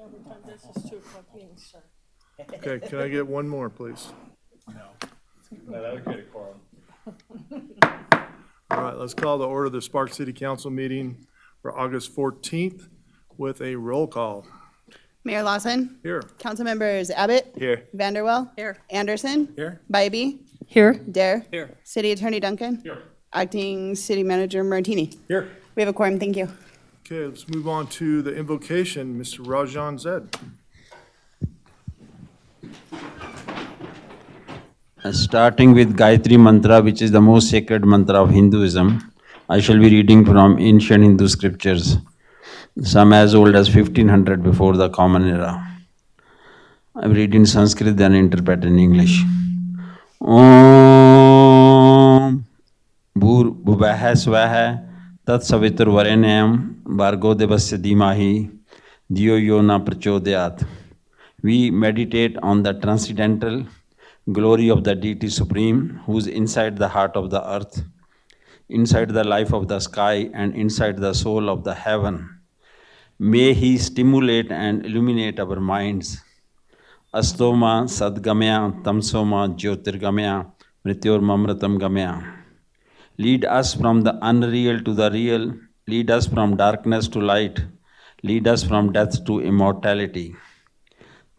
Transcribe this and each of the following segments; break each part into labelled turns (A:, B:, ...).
A: Every time this is 2:00 meeting start.
B: Okay, can I get one more, please?
C: No, that would create a quorum.
B: All right, let's call to order the Sparks City Council meeting for August 14th with a roll call.
D: Mayor Lawson,
B: Here.
D: council members Abbott,
B: Here.
D: Vanderwell,
A: Here.
D: Anderson,
B: Here.
D: Bybee,
A: Here.
D: Dare,
B: Here.
D: City Attorney Duncan,
B: Here.
D: Acting City Manager Martini.
B: Here.
D: We have a quorum, thank you.
B: Okay, let's move on to the invocation, Mr. Rajan Zed.
E: Starting with Gayatri Mantra, which is the most sacred mantra of Hinduism, I shall be reading from ancient Hindu scriptures, some as old as 1500 before the Common Era. I will read in Sanskrit, then interpret in English. Om Bhuvah Swaha Tat Savitur Varenyam Bhargo Devasya Dhimahi Dhiyo Yo Na Prachodayat. We meditate on the transcendental glory of the Deity Supreme, who is inside the heart of the earth, inside the life of the sky, and inside the soul of the heaven. May He stimulate and illuminate our minds. Astoma Sadgamya Tamsoma Jyotirgamya Mrityormamratam Gamya. Lead us from the unreal to the real. Lead us from darkness to light. Lead us from death to immortality.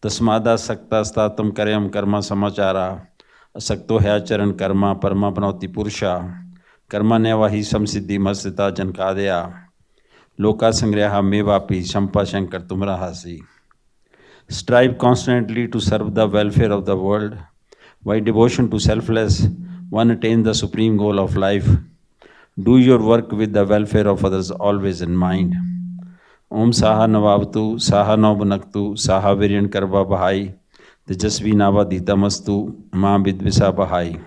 E: Tasmada sakta statam karyam karma samachara asakto hyacharan karma parma panoti purusha karma nevahi samsiddhi masita jankadaya loka sangreha mevapi shampa shankar tumrahasi. Strive constantly to serve the welfare of the world. By devotion to selfless, one attains the supreme goal of life. Do your work with the welfare of others always in mind. Om Saha Navavtu, Saha Navbunaktu, Saha Viryan Karva Bahai, Tejasvi Nava Ditamastu, Ma Vidvisa Bahai.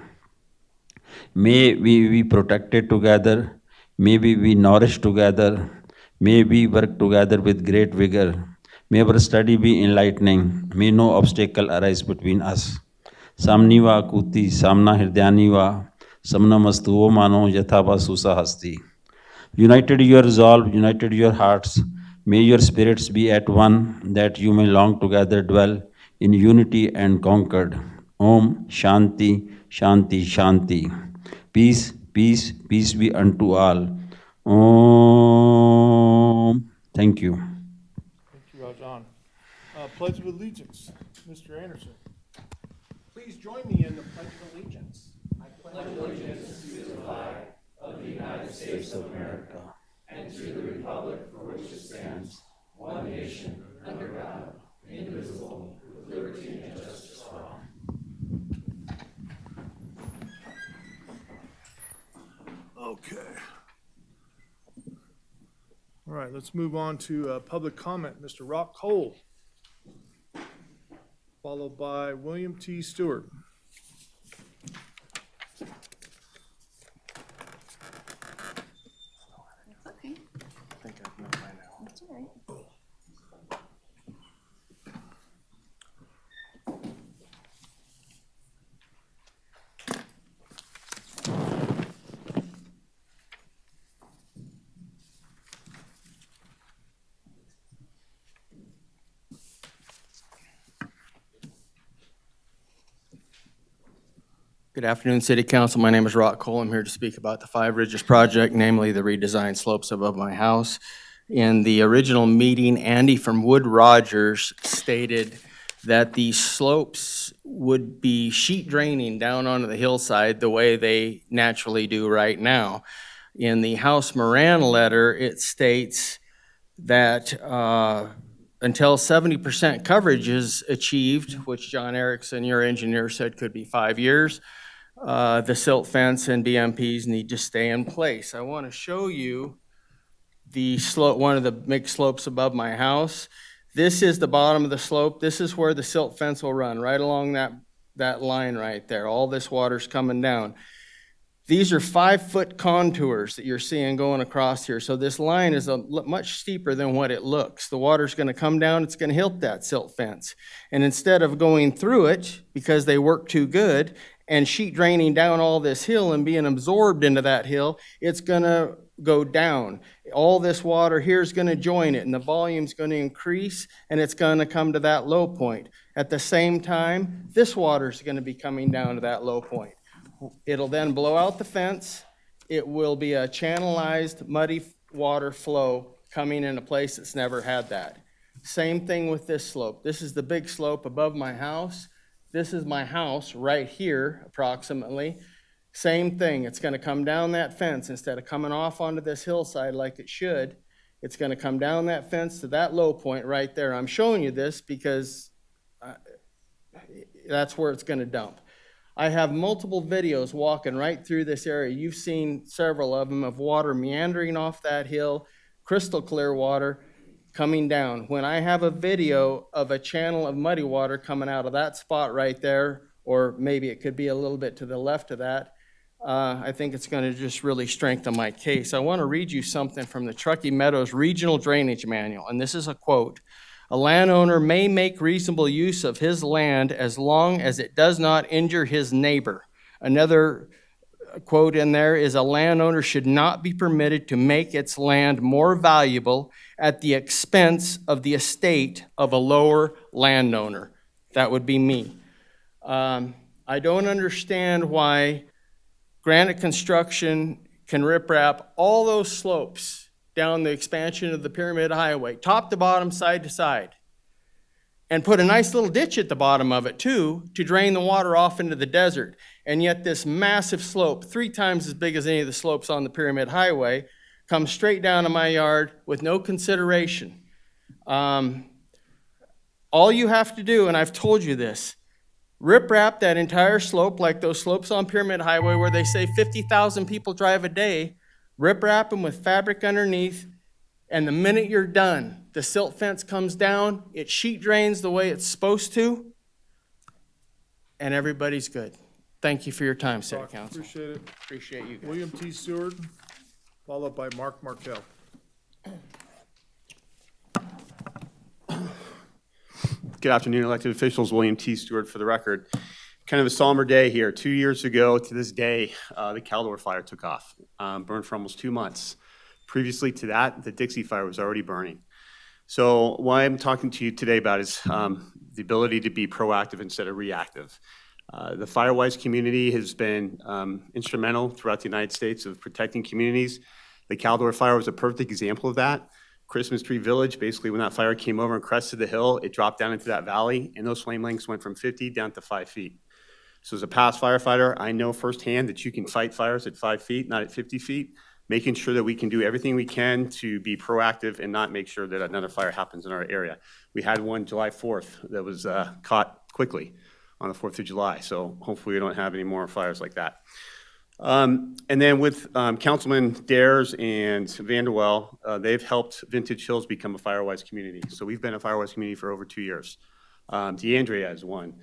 E: May we be protected together, may we be nourished together, may we work together with great vigor, may our study be enlightening, may no obstacle arise between us. Samniva Kuti, Samna Hirdhyaniva, Samna Mastuvo Mano Yathava Susahasti. United your resolve, united your hearts, may your spirits be at one, that you may long together dwell in unity and concord. Om Shanti, Shanti, Shanti. Peace, peace, peace be unto all. Om. Thank you.
B: Thank you, Rajan. Pledge of Allegiance, Mr. Anderson.
F: Please join me in the Pledge of Allegiance. I pledge allegiance.
B: Okay. All right, let's move on to public comment. Mr. Rock Cole, followed by William T. Stewart.
D: Okay.
F: I think I've known by now.
D: That's all right.
G: Good afternoon, City Council. My name is Rock Cole. I'm here to speak about the Five Ridges project, namely the redesigned slopes above my house. In the original meeting, Andy from Wood Rogers stated that the slopes would be sheet draining down onto the hillside the way they naturally do right now. In the House Moran letter, it states that until 70% coverage is achieved, which John Erickson, your engineer, said could be 5 years, the silt fence and BMPs need to stay in place. I want to show you the slope, one of the mixed slopes above my house. This is the bottom of the slope. This is where the silt fence will run, right along that line right there. All this water's coming down. These are 5-foot contours that you're seeing going across here. So this line is much steeper than what it looks. The water's going to come down. It's going to hit that silt fence. And instead of going through it, because they work too good, and sheet draining down all this hill and being absorbed into that hill, it's going to go down. All this water here is going to join it, and the volume's going to increase, and it's going to come to that low point. At the same time, this water is going to be coming down to that low point. It'll then blow out the fence. It will be a channelized, muddy water flow coming in a place that's never had that. Same thing with this slope. This is the big slope above my house. This is my house right here, approximately. Same thing, it's gonna come down that fence. Instead of coming off onto this hillside like it should, it's gonna come down that fence to that low point right there. I'm showing you this because that's where it's gonna dump. I have multiple videos walking right through this area. You've seen several of them of water meandering off that hill, crystal clear water coming down. When I have a video of a channel of muddy water coming out of that spot right there, or maybe it could be a little bit to the left of that, I think it's going to just really strengthen my case. I want to read you something from the Truckee Meadows Regional Drainage Manual, and this is a quote. A landowner may make reasonable use of his land as long as it does not injure his neighbor. Another quote in there is a landowner should not be permitted to make its land more valuable at the expense of the estate of a lower landowner. That would be me. I don't understand why Granite Construction can riprap all those slopes down the expansion of the Pyramid Highway, top to bottom, side to side, and put a nice little ditch at the bottom of it too to drain the water off into the desert. And yet this massive slope, 3 times as big as any of the slopes on the Pyramid Highway, comes straight down to my yard with no consideration. All you have to do, and I've told you this, riprap that entire slope like those slopes on Pyramid Highway where they say 50,000 people drive a day, riprap them with fabric underneath, and the minute you're done, the silt fence comes down, it sheet drains the way it's supposed to, and everybody's good. Thank you for your time, City Council.
B: Appreciate it.
G: Appreciate you guys.
B: William T. Stewart, followed by Mark Markel.
H: Good afternoon, elected officials. William T. Stewart for the record. Kind of a somber day here. 2 years ago to this day, the Caldor fire took off, burned for almost 2 months. Previously to that, the Dixie fire was already burning. So what I'm talking to you today about is the ability to be proactive instead of reactive. The Firewise community has been instrumental throughout the United States of protecting communities. The Caldor fire was a perfect example of that. Christmas Tree Village, basically when that fire came over and crested the hill, it dropped down into that valley, and those flame lengths went from 50 down to 5 feet. So as a past firefighter, I know firsthand that you can fight fires at 5 feet, not at 50 feet, making sure that we can do everything we can to be proactive and not make sure that another fire happens in our area. We had one July 4th that was caught quickly on the 4th of July, so hopefully we don't have any more fires like that. And then with Councilman Dares and Vanderwell, they've helped Vintage Hills become a Firewise community. So we've been a Firewise community for over 2 years. DeAndrea is one.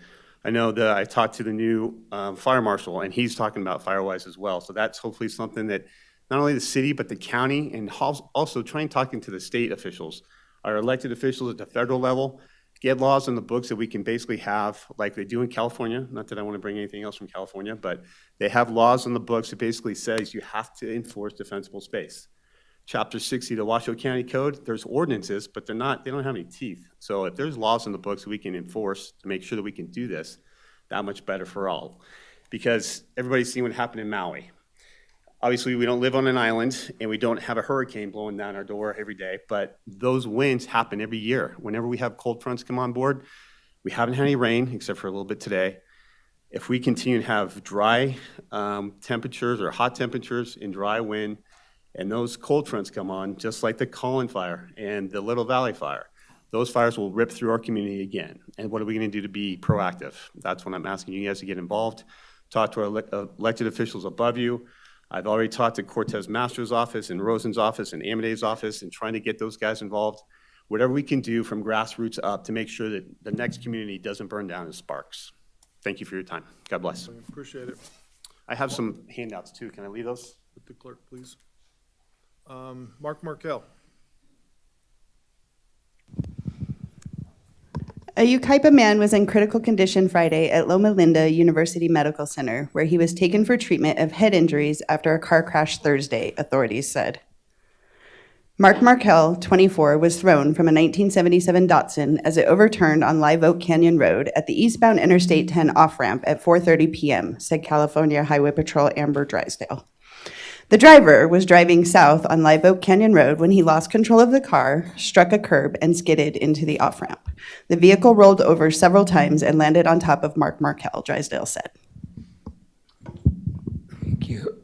H: I know that I talked to the new fire marshal, and he's talking about Firewise as well. So that's hopefully something that not only the city, but the county, and also trying talking to the state officials, our elected officials at the federal level, get laws on the books that we can basically have, like they do in California. Not that I want to bring anything else from California, but they have laws on the books that basically says you have to enforce defensible space. Chapter 60 of the Washoe County Code, there's ordinances, but they don't have any teeth. So if there's laws in the books that we can enforce to make sure that we can do this, that much better for all. Because everybody's seen what happened in Maui. Obviously, we don't live on an island, and we don't have a hurricane blowing down our door every day, but those winds happen every year. Whenever we have cold fronts come on board, we haven't had any rain, except for a little bit today. If we continue to have dry temperatures or hot temperatures and dry wind, and those cold fronts come on, just like the Collin Fire and the Little Valley Fire, those fires will rip through our community again. And what are we going to do to be proactive? That's what I'm asking you guys to get involved. Talk to our elected officials above you. I've already talked to Cortez Master's office and Rosen's office and Amadei's office and trying to get those guys involved. Whatever we can do from grassroots up to make sure that the next community doesn't burn down in sparks. Thank you for your time. God bless.
B: Appreciate it.
H: I have some handouts too. Can I leave those?
B: With the clerk, please. Mark Markel.
D: A Yucaipa man was in critical condition Friday at Loma Linda University Medical Center, where he was taken for treatment of head injuries after a car crash Thursday, authorities said. Mark Markel, 24, was thrown from a 1977 Datsun as it overturned on Live Oak Canyon Road at the eastbound Interstate 10 off-ramp at 4:30 p.m., said California Highway Patrol Amber Drysdale. The driver was driving south on Live Oak Canyon Road when he lost control of the car, struck a curb, and skidded into the off-ramp. The vehicle rolled over several times and landed on top of Mark Markel, Drysdale said.
I: Thank you.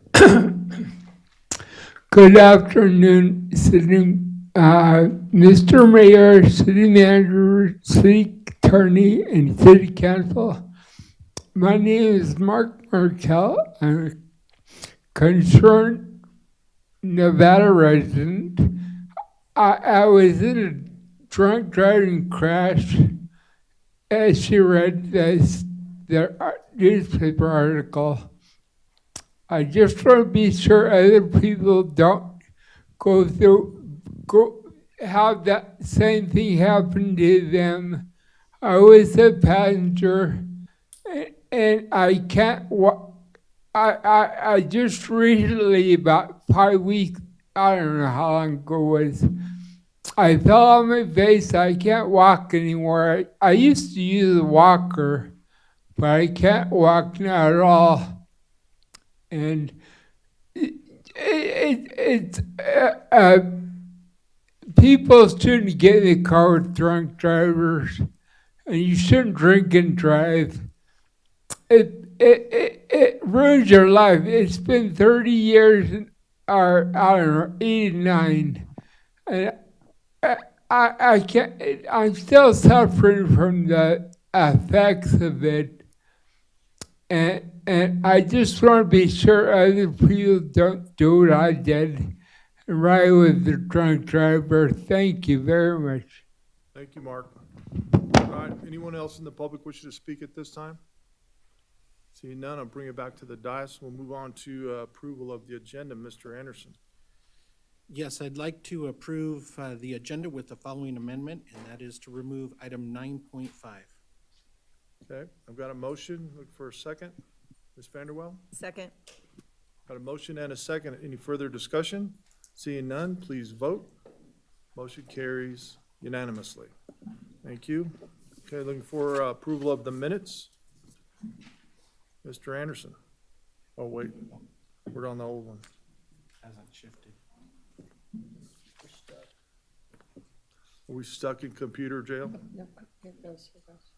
I: Good afternoon, Mr. Mayor, City Manager, City Attorney, and City Council. My name is Mark Markel. I'm a concerned Nevada resident. I was in a drunk driving crash, as she read the newspaper article. I just want to be sure other people don't have that same thing happen to them. I was a passenger, and I can't walk. I just recently, about 5 weeks, I don't know how long ago it was, I fell on my face. I can't walk anymore. I used to use a walker, but I can't walk now at all. And people shouldn't get in the car with drunk drivers, and you shouldn't drink and drive. It ruins your life. It's been 30 years, or I don't know, 89, and I can't. I'm still suffering from the effects of it. And I just want to be sure other people don't do what I did and ride with the drunk driver. Thank you very much.
B: Thank you, Mark. All right, anyone else in the public wishing to speak at this time? Seeing none, I'll bring it back to the dais. We'll move on to approval of the agenda. Mr. Anderson.
F: Yes, I'd like to approve the agenda with the following amendment, and that is to remove item 9.5.
B: Okay, I've got a motion. Look for a second. Ms. Vanderwell?
A: Second.
B: Got a motion and a second. Any further discussion? Seeing none, please vote. Motion carries unanimously. Thank you. Okay, looking for approval of the minutes. Mr. Anderson. Oh, wait, we're on the old one.
F: Hasn't shifted.
B: Are we stuck in computer jail?
A: No, here it goes, here it goes.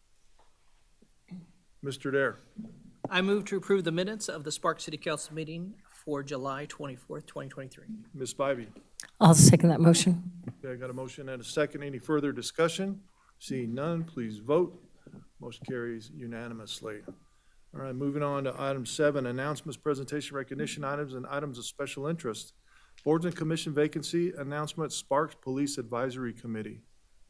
B: Mr. Dare?
J: I move to approve the minutes of the Sparks City Council meeting for July 24th, 2023.
B: Ms. Spivey?
A: I'll second that motion.
B: Okay, I got a motion and a second. Any further discussion? Seeing none, please vote. Motion carries unanimously. All right, moving on to item 7, announcements, presentation, recognition items, and items of special interest. Boards and commission vacancy announcement, Sparks Police Advisory Committee.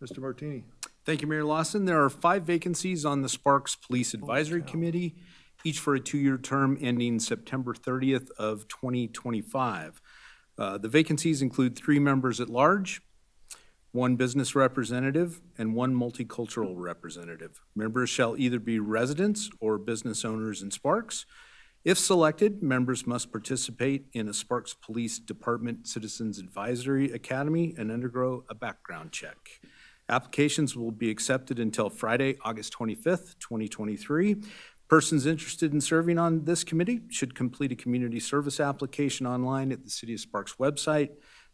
B: Mr. Martini.
K: Thank you, Mayor Lawson. There are 5 vacancies on the Sparks Police Advisory Committee, each for a 2-year term ending September 30th of 2025. The vacancies include 3 members at large, 1 business representative, and 1 multicultural representative. Members shall either be residents or business owners in Sparks. If selected, members must participate in a Sparks Police Department Citizens Advisory Academy and undergo a background check. Applications will be accepted until Friday, August 25th, 2023. Persons interested in serving on this committee should complete a community service application online at the City of Sparks website,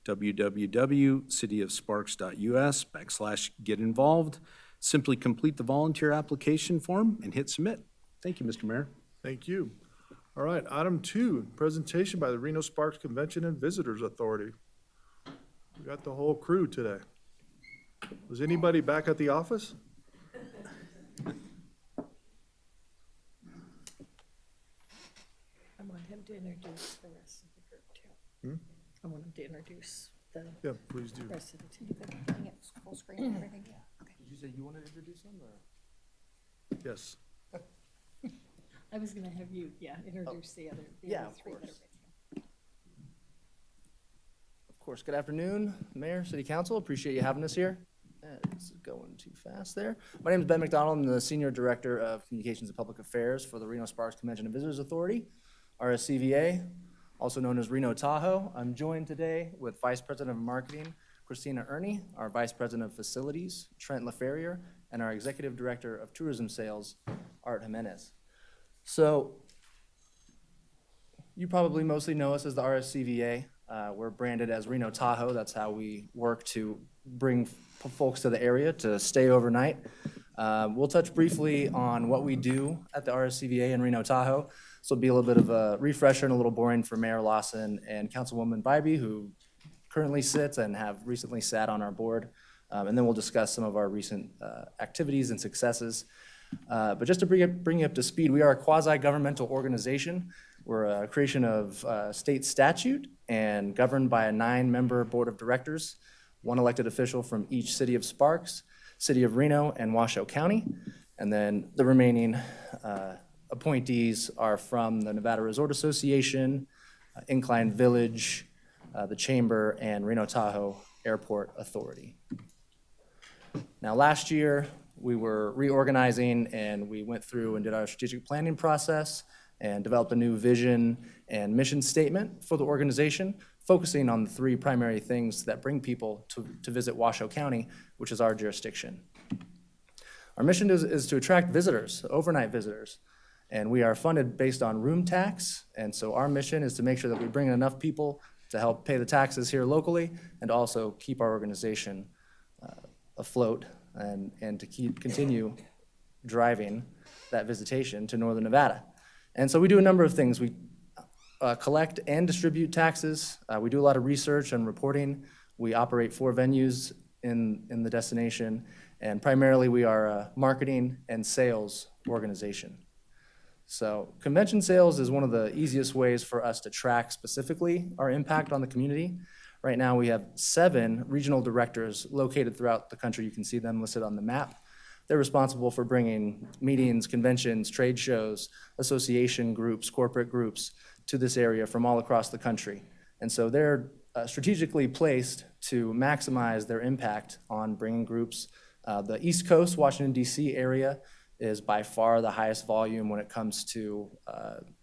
K: www.cityofsparks.us/get-involved. Simply complete the volunteer application form and hit submit. Thank you, Mr. Mayor.
B: Thank you. All right, item 2, presentation by the Reno Sparks Convention and Visitors Authority. We got the whole crew today. Was anybody back at the office?
A: I want him to introduce the rest of the group too. I want him to introduce the
B: Yeah, please do.
A: rest of the team.
D: Full screen and everything?
F: Did you say you wanted to introduce them, or?
B: Yes.
A: I was gonna have you, introduce the other
L: Yeah, of
A: three that are
L: course.
A: with you.
L: Of course, good afternoon, Mayor, City Council, appreciate you having us here. It's going too fast. fast there. My name is Ben McDonald. I'm the Senior Director of Communications and Public Affairs for the Reno Sparks Convention and Visitors Authority, RSCVA, also known as Reno Tahoe. I'm joined today with Vice President of Marketing, Christina Ernie, our Vice President of Facilities, Trent LaFerrier, and our Executive Director of Tourism Sales, Art Jimenez. So you probably mostly know us as the RSCVA. We're branded as Reno Tahoe. That's how we work to bring folks to the area to stay overnight. We'll touch briefly on what we do at the RSCVA in Reno Tahoe. This will be a little bit of a refresher and a little boring for Mayor Lawson and Councilwoman Bybee, who currently sits and have recently sat on our board. And then we'll discuss some of our recent activities and successes. But just to bring you up to speed, we are a quasi-governmental organization. We're a creation of state statute and governed by a 9-member board of directors, 1 elected official from each city of Sparks, city of Reno, and Washoe County. And then the remaining appointees are from the Nevada Resort Association, Incline Village, the Chamber, and Reno Tahoe Airport Authority. Now, last year, we were reorganizing and we went through and did our strategic planning process and developed a new vision and mission statement for the organization, focusing on the 3 primary things that bring people to visit Washoe County, which is our jurisdiction. Our mission is to attract visitors, overnight visitors, and we are funded based on room tax, and so our mission is to make sure that we bring in enough people to help pay the taxes here locally and also keep our organization afloat and to continue driving that visitation to Northern Nevada. And so we do a number of things. We collect and distribute taxes. We do a lot of research and reporting. We operate 4 venues in the destination, and primarily we are a marketing and sales organization. So convention sales is one of the easiest ways for us to track specifically our impact on the community. Right now, we have 7 regional directors located throughout the country. You can see them listed on the map. They're responsible for bringing meetings, conventions, trade shows, association groups, corporate groups to this area from all across the country. And so they're strategically placed to maximize their impact on bringing groups. The East Coast, Washington, D.C. area is by far the highest volume when it comes to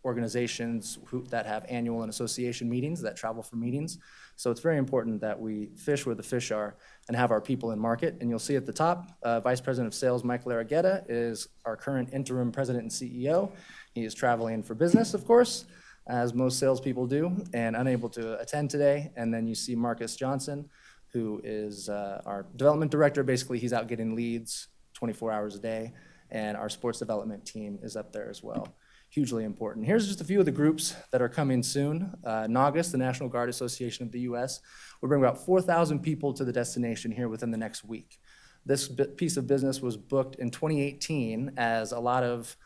L: organizations that have annual and association meetings, that travel for meetings. So it's very important that we fish where the fish are and have our people in market. And you'll see at the top, Vice President of Sales Mike Larragueta is our current interim president and CEO. He is traveling for business, of course, as most salespeople do, and unable to attend today. And then you see Marcus Johnson, who is our development director. Basically, he's out getting leads 24 hours a day. And our sports development team is up there as well. Hugely important. Here's just a few of the groups that are coming soon. NAUGUS, the National Guard Association of the U.S., will bring about 4,000 people to the destination here within the next week. This piece of business was booked in 2018, as a lot of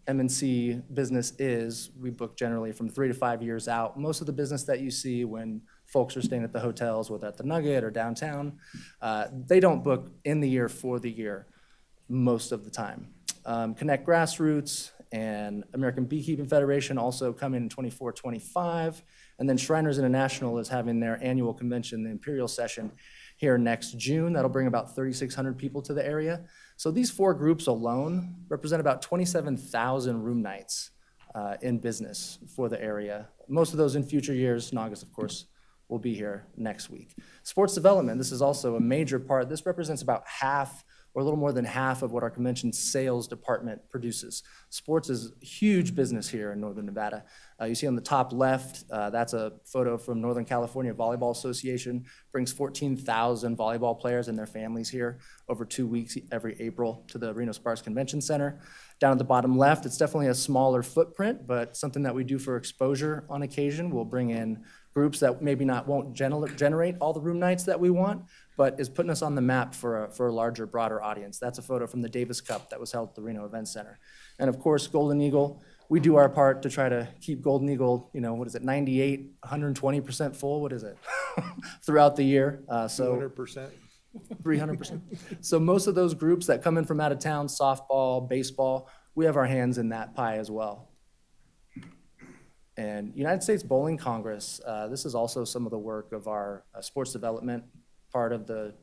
L: M&C business is. We book generally from 3 to 5 years out. Most of the business that you see when folks are staying at the hotels, whether at the Nugget or downtown, they don't book in the year for the year most of the time. Connect Grassroots and American Beekeeping Federation also come in 24-25. And then Shriners International is having their annual convention, the Imperial Session, here next June. That'll bring about 3,600 people to the area. So these 4 groups alone represent about 27,000 room nights in business for the area. Most of those in future years. NAUGUS, of course, will be here next week. Sports development, this is also a major part. This represents about half or a little more than half of what our convention sales department produces. Sports is huge business here in Northern Nevada. You see on the top left, that's a photo from Northern California Volleyball Association. Brings 14,000 volleyball players and their families here over 2 weeks every April to the Reno Sparks Convention Center. Down at the bottom left, it's definitely a smaller footprint, but something that we do for exposure on occasion. We'll bring in groups that maybe won't generate all the room nights that we want, but is putting us on the map for a larger, broader audience. That's a photo from the Davis Cup that was held at the Reno Event Center. And of course, Golden Eagle, we do our part to try to keep Golden Eagle, 98, 120% full, what is it? Throughout the year.
B: 200%.
L: 300%. So most of those groups that come in from out of town, softball, baseball, we have our hands in that pie as well. And United States Bowling Congress, this is also some of the work of our sports development part of the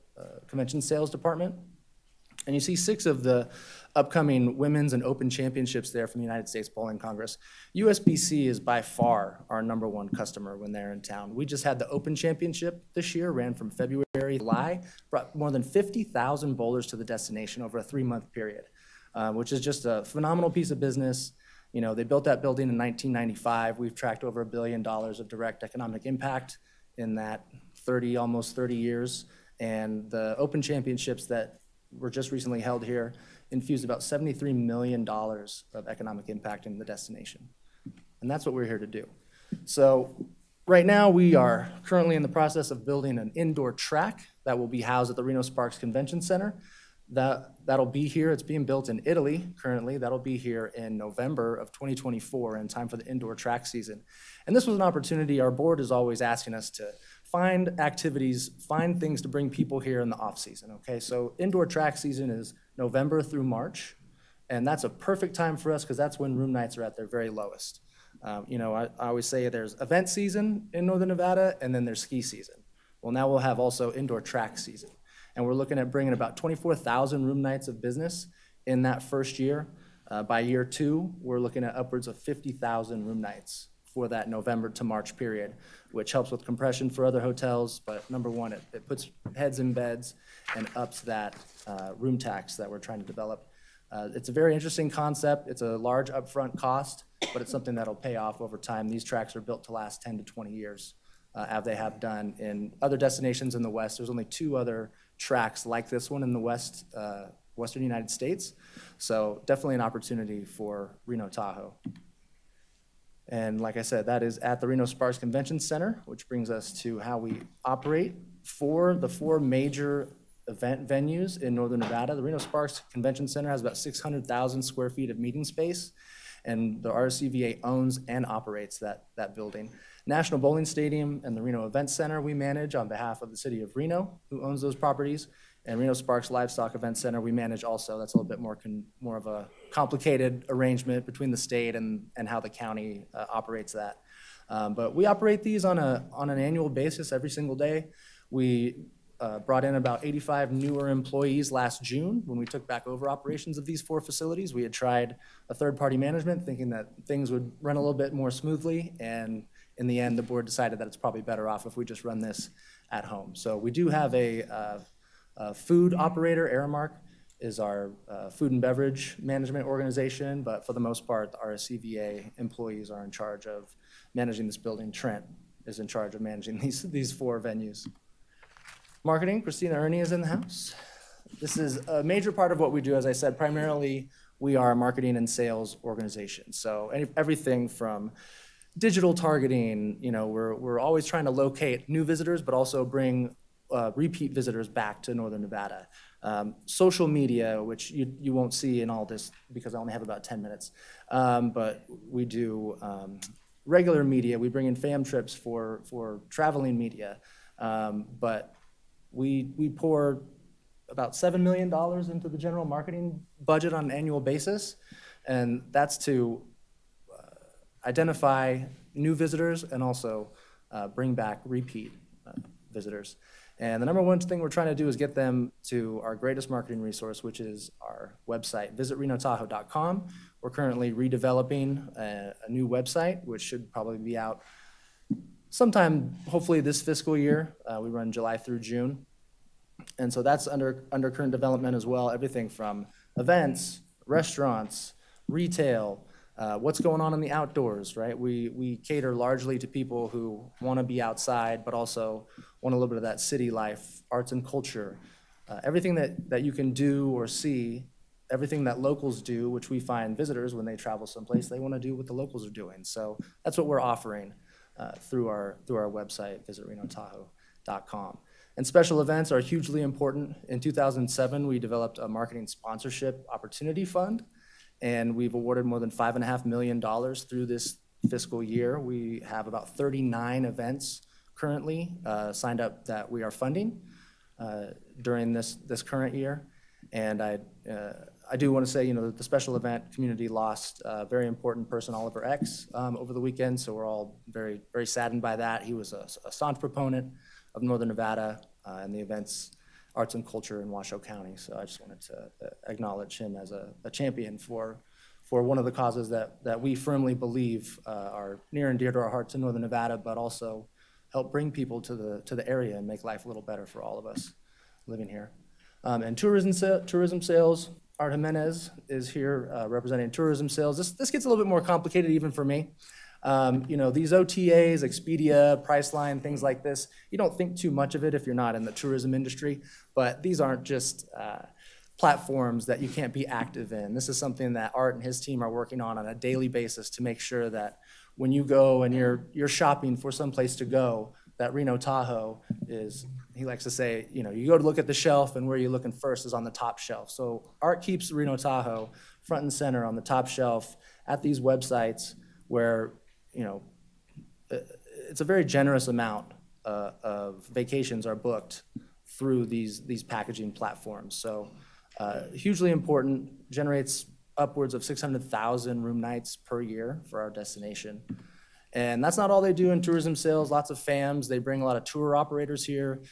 L: convention sales department. And you see 6 of the upcoming women's and open championships there from the United States Bowling Congress. USBC is by far our #1 customer when they're in town. We just had the Open Championship this year, ran from February to July, brought more than 50,000 bowlers to the destination over a 3-month period, which is just a phenomenal piece of business. You know, they built that building in 1995. We've tracked over $1 billion of direct economic impact in that almost 30 years. And the Open Championships that were just recently held here infused about $73 million of economic impact in the destination. And that's what we're here to do. So right now, we are currently in the process of building an indoor track that will be housed at the Reno Sparks Convention Center. That'll be here. It's being built in Italy currently. That'll be here in November of 2024 in time for the indoor track season. And this was an opportunity. Our board is always asking us to find activities, find things to bring people here in the off season, okay? So indoor track season is November through March, and that's a perfect time for us because that's when room nights are at their very lowest. You know, I always say there's event season in Northern Nevada, and then there's ski season. Well, now we'll have also indoor track season, and we're looking at bringing about 24,000 room nights of business in that first year. By year 2, we're looking at upwards of 50,000 room nights for that November to March period, which helps with compression for other hotels. But number one, it puts heads in beds and ups that room tax that we're trying to develop. It's a very interesting concept. It's a large upfront cost, but it's something that'll pay off over time. These tracks are built to last 10 to 20 years, as they have done in other destinations in the West. There's only 2 other tracks like this one in the Western United States. So definitely an opportunity for Reno Tahoe. And like I said, that is at the Reno Sparks Convention Center, which brings us to how we operate for the 4 major event venues in Northern Nevada. The Reno Sparks Convention Center has about 600,000 square feet of meeting space, and the RSCVA owns and operates that building. National Bowling Stadium and the Reno Event Center we manage on behalf of the city of Reno, who owns those properties. And Reno Sparks Livestock Event Center we manage also. That's a little bit more of a complicated arrangement between the state and how the county operates that. But we operate these on an annual basis every single day. We brought in about 85 newer employees last June when we took back over operations of these 4 facilities. We had tried a third-party management thinking that things would run a little bit more smoothly, and in the end, the board decided that it's probably better off if we just run this at home. So we do have a food operator. Aramark is our food and beverage management organization, but for the most part, the RSCVA employees are in charge of managing this building. Trent is in charge of managing these 4 venues. Marketing, Christina Ernie is in the house. This is a major part of what we do. As I said, primarily we are a marketing and sales organization. So everything from digital targeting, you know, we're always trying to locate new visitors, but also bring repeat visitors back to Northern Nevada. Social media, which you won't see in all this because I only have about 10 minutes, but we do regular media. We bring in fam trips for traveling media, but we pour about $7 million into the general marketing budget on an annual basis, and that's to identify new visitors and also bring back repeat visitors. And the number one thing we're trying to do is get them to our greatest marketing resource, which is our website, visitRenoTahoe.com. We're currently redeveloping a new website, which should probably be out sometime, hopefully this fiscal year. We run July through June. And so that's under current development as well, everything from events, restaurants, retail, what's going on in the outdoors, right? We cater largely to people who want to be outside, but also want a little bit of that city life, arts and culture. Everything that you can do or see, everything that locals do, which we find visitors when they travel someplace, they want to do what the locals are doing. So that's what we're offering through our website, visitrenotahoe.com. And special events are hugely important. In 2007, we developed a marketing sponsorship opportunity fund, and we've awarded more than $5.5 million through this fiscal year. We have about 39 events currently signed up that we are funding during this current year. And I do want to say, you know, the special event community lost a very important person, Oliver X, over the weekend. So we're all very, very saddened by that. He was a staunch proponent of Northern Nevada and the events arts and culture in Washoe County. So I just wanted to acknowledge him as a champion for one of the causes that we firmly believe are near and dear to our hearts in Northern Nevada, but also help bring people to the area and make life a little better for all of us living here. And tourism sales, Art Jimenez is here representing tourism sales. This gets a little bit more complicated even for me. These OTAs, Expedia, Priceline, things like this, you don't think too much of it if you're not in the tourism industry, but these aren't just platforms that you can't be active in. This is something that Art and his team are working on a daily basis to make sure that when you go and you're shopping for some place to go, that Reno Tahoe is, he likes to say, you go to look at the shelf and where you're looking first is on the top shelf. So Art keeps Reno Tahoe front and center on the top shelf at these websites where, it's a very generous amount of vacations are booked through these packaging platforms. So hugely important, generates upwards of 600,000 room nights per year for our destination. And that's not all they do in tourism sales. Lots of FAMs, they bring a lot of tour operators here,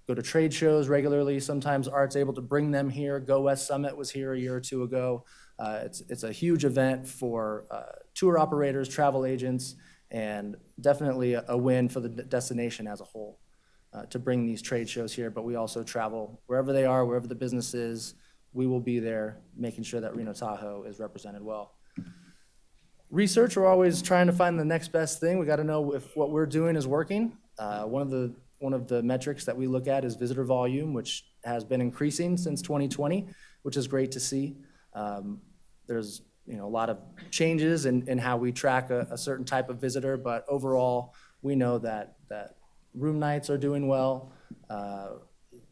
L: go to trade shows regularly. Sometimes Art's able to bring them here. Go West Summit was here a year or two ago. It's a huge event for tour operators, travel agents, and definitely a win for the destination as a whole to bring these trade shows here. But we also travel wherever they are, wherever the business is, we will be there making sure that Reno Tahoe is represented well. Research, we're always trying to find the next best thing. We got to know if what we're doing is working. One of the metrics that we look at is visitor volume, which has been increasing since 2020, which is great to see. There's a lot of changes in how we track a certain type of visitor, but overall, we know that room nights are doing well,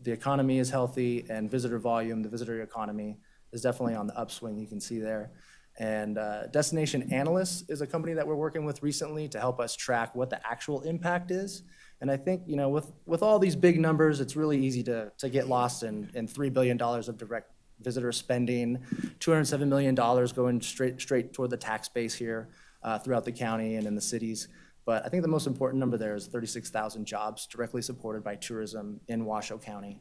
L: the economy is healthy, and visitor volume, the visitor economy, is definitely on the upswing, you can see there. And Destination Analysts is a company that we're working with recently to help us track what the actual impact is. And I think, with all these big numbers, it's really easy to get lost in $3 billion of direct visitor spending, $207 million going straight toward the tax base here throughout the county and in the cities. But I think the most important number there is 36,000 jobs directly supported by tourism in Washoe County.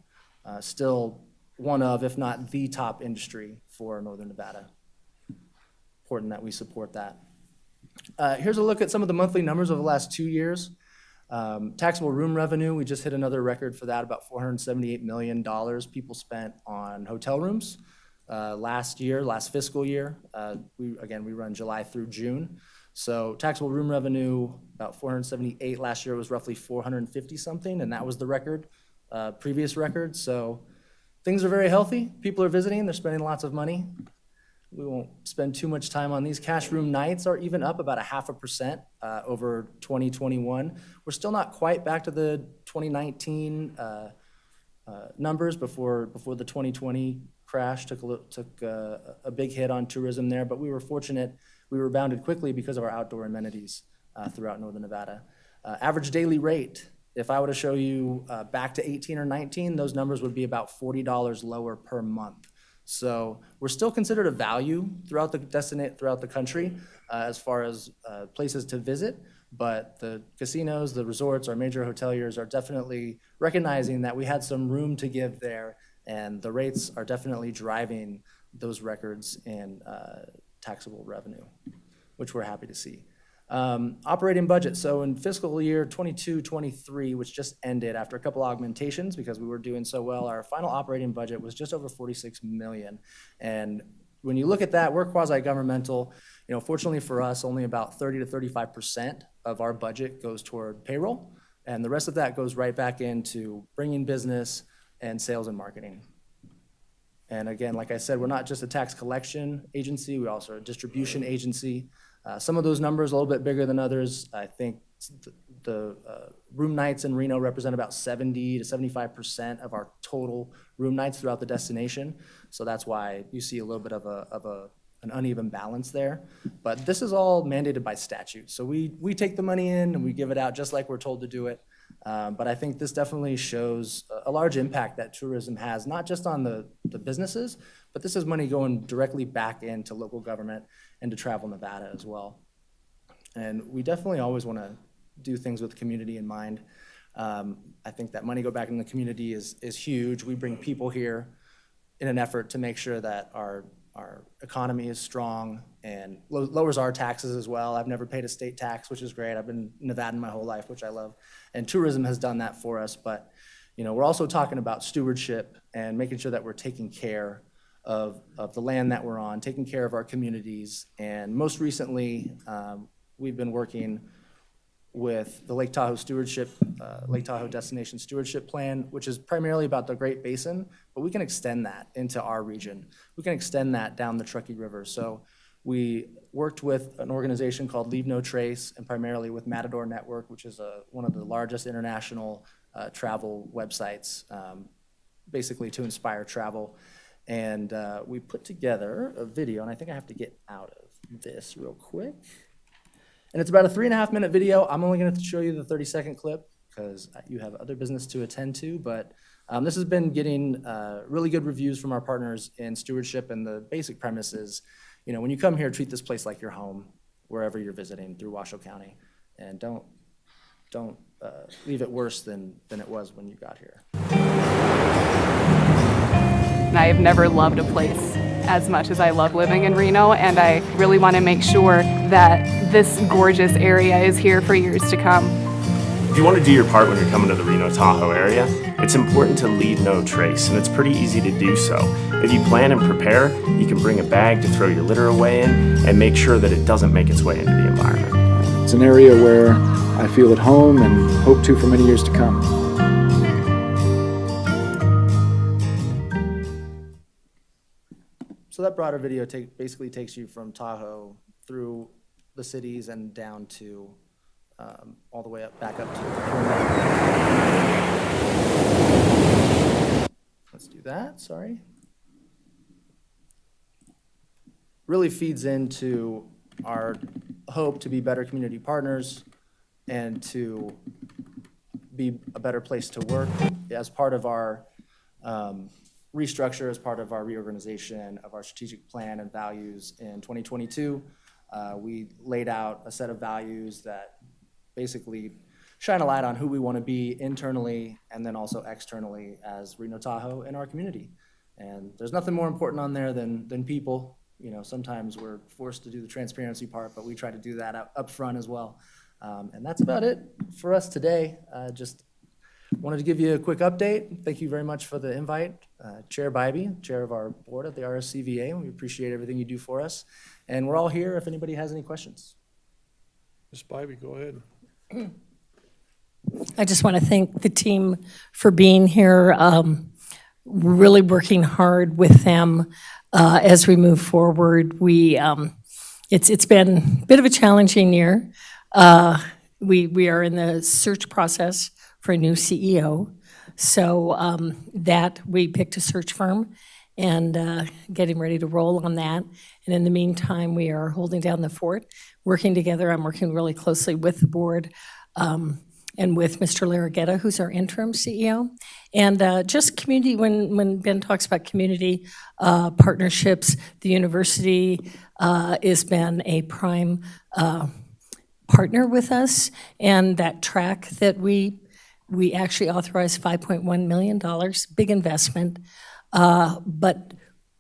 L: Still one of, if not the top industry for Northern Nevada. Important that we support that. Here's a look at some of the monthly numbers over the last 2 years. Taxable room revenue, we just hit another record for that, about $478 million people spent on hotel rooms last fiscal year. We run July through June. So taxable room revenue, about 478 last year, was roughly 450 something, and that was the record, previous record. So things are very healthy. People are visiting, they're spending lots of money. We won't spend too much time on these. Cash room nights are even up about 0.5% over 2021. We're still not quite back to the 2019 numbers before the 2020 crash took a big hit on tourism there, but we were fortunate. We rebounded quickly because of our outdoor amenities throughout Northern Nevada. Average daily rate, if I were to show you back to 18 or 19, those numbers would be about $40 lower per month. So we're still considered a value throughout the country as far as places to visit, but the casinos, the resorts, our major hoteliers are definitely recognizing that we had some room to give there, and the rates are definitely driving those records in taxable revenue, which we're happy to see. Operating budget, so in fiscal year 22-23, which just ended after a couple augmentations because we were doing so well, our final operating budget was just over $46 million. And when you look at that, we're quasi-governmental. Fortunately for us, only about 30 to 35% of our budget goes toward payroll, and the rest of that goes right back into bringing business and sales and marketing. And again, like I said, we're not just a tax collection agency, we also are a distribution agency. Some of those numbers are a little bit bigger than others. I think the room nights in Reno represent about 70 to 75% of our total room nights throughout the destination. So that's why you see a little bit of an uneven balance there. But this is all mandated by statute. So we take the money in and we give it out just like we're told to do it. But I think this definitely shows a large impact that tourism has, not just on the businesses, but this is money going directly back into local government and to Travel Nevada as well. And we definitely always want to do things with the community in mind. I think that money go back in the community is huge. We bring people here in an effort to make sure that our economy is strong and lowers our taxes as well. I've never paid a state tax, which is great. I've been Nevadan my whole life, which I love. And tourism has done that for us. But, you know, we're also talking about stewardship and making sure that we're taking care of the land that we're on, taking care of our communities. And most recently, we've been working with the Lake Tahoe Stewardship, Lake Tahoe Destination Stewardship Plan, which is primarily about the Great Basin, but we can extend that into our region. We can extend that down the Truckee River. So we worked with an organization called Leave No Trace, and primarily with Matador Network, which is one of the largest international travel websites, basically to inspire travel. And we put together a video, and I think I have to get out of this real quick. And it's about a 3.5-minute video. I'm only going to show you the 30-second clip because you have other business to attend to. But this has been getting really good reviews from our partners in stewardship. And the basic premise is, you know, when you come here, treat this place like your home, wherever you're visiting through Washoe County, and don't leave it worse than it was when you got here.
M: I have never loved a place as much as I love living in Reno, and I really want to make sure that this gorgeous area is here for years to come.
N: If you want to do your part when you're coming to the Reno Tahoe area, it's important to leave no trace, and it's pretty easy to do so. If you plan and prepare, you can bring a bag to throw your litter away in and make sure that it doesn't make its way into the environment.
O: It's an area where I feel at home and hope to for many years to come.
L: So that broader video basically takes you from Tahoe through the cities and down to all the way up, back up to the pyramid. Let's do that, sorry. Really feeds into our hope to be better community partners and to be a better place to work as part of our restructure, as part of our reorganization of our strategic plan and values in 2022. We laid out a set of values that basically shine a light on who we want to be internally and then also externally as Reno Tahoe in our community. And there's nothing more important on there than people. You know, sometimes we're forced to do the transparency part, but we try to do that up front as well. And that's about it for us today. Just wanted to give you a quick update. Thank you very much for the invite. Chair Bybee, chair of our board at the RSCVA. We appreciate everything you do for us. And we're all here if anybody has any questions.
B: Ms. Bybee, go ahead.
A: I just want to thank the team for being here, really working hard with them as we move forward. It's been a bit of a challenging year. We are in the search process for a new CEO. So that we picked a search firm and getting ready to roll on that. And in the meantime, we are holding down the fort, working together. I'm working really closely with the board and with Mr. Larraguetta, who's our interim CEO. And just community, when Ben talks about community partnerships, the university has been a prime partner with us. And that track that we actually authorized $5.1 million, big investment. But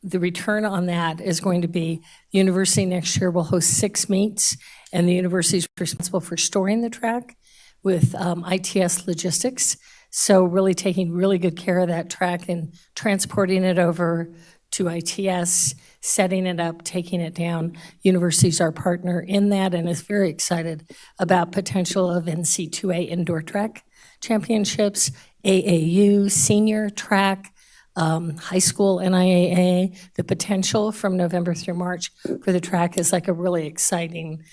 A: the return on that is going to be the university next year will host 6 meets, and the university is responsible for storing the track with ITS Logistics. So really taking really good care of that track and transporting it over to ITS, setting it up, taking it down. University's our partner in that and is very excited about potential of NC2A indoor track championships, AAU senior track, high school NIAA. The potential from November through March for the track is like a really exciting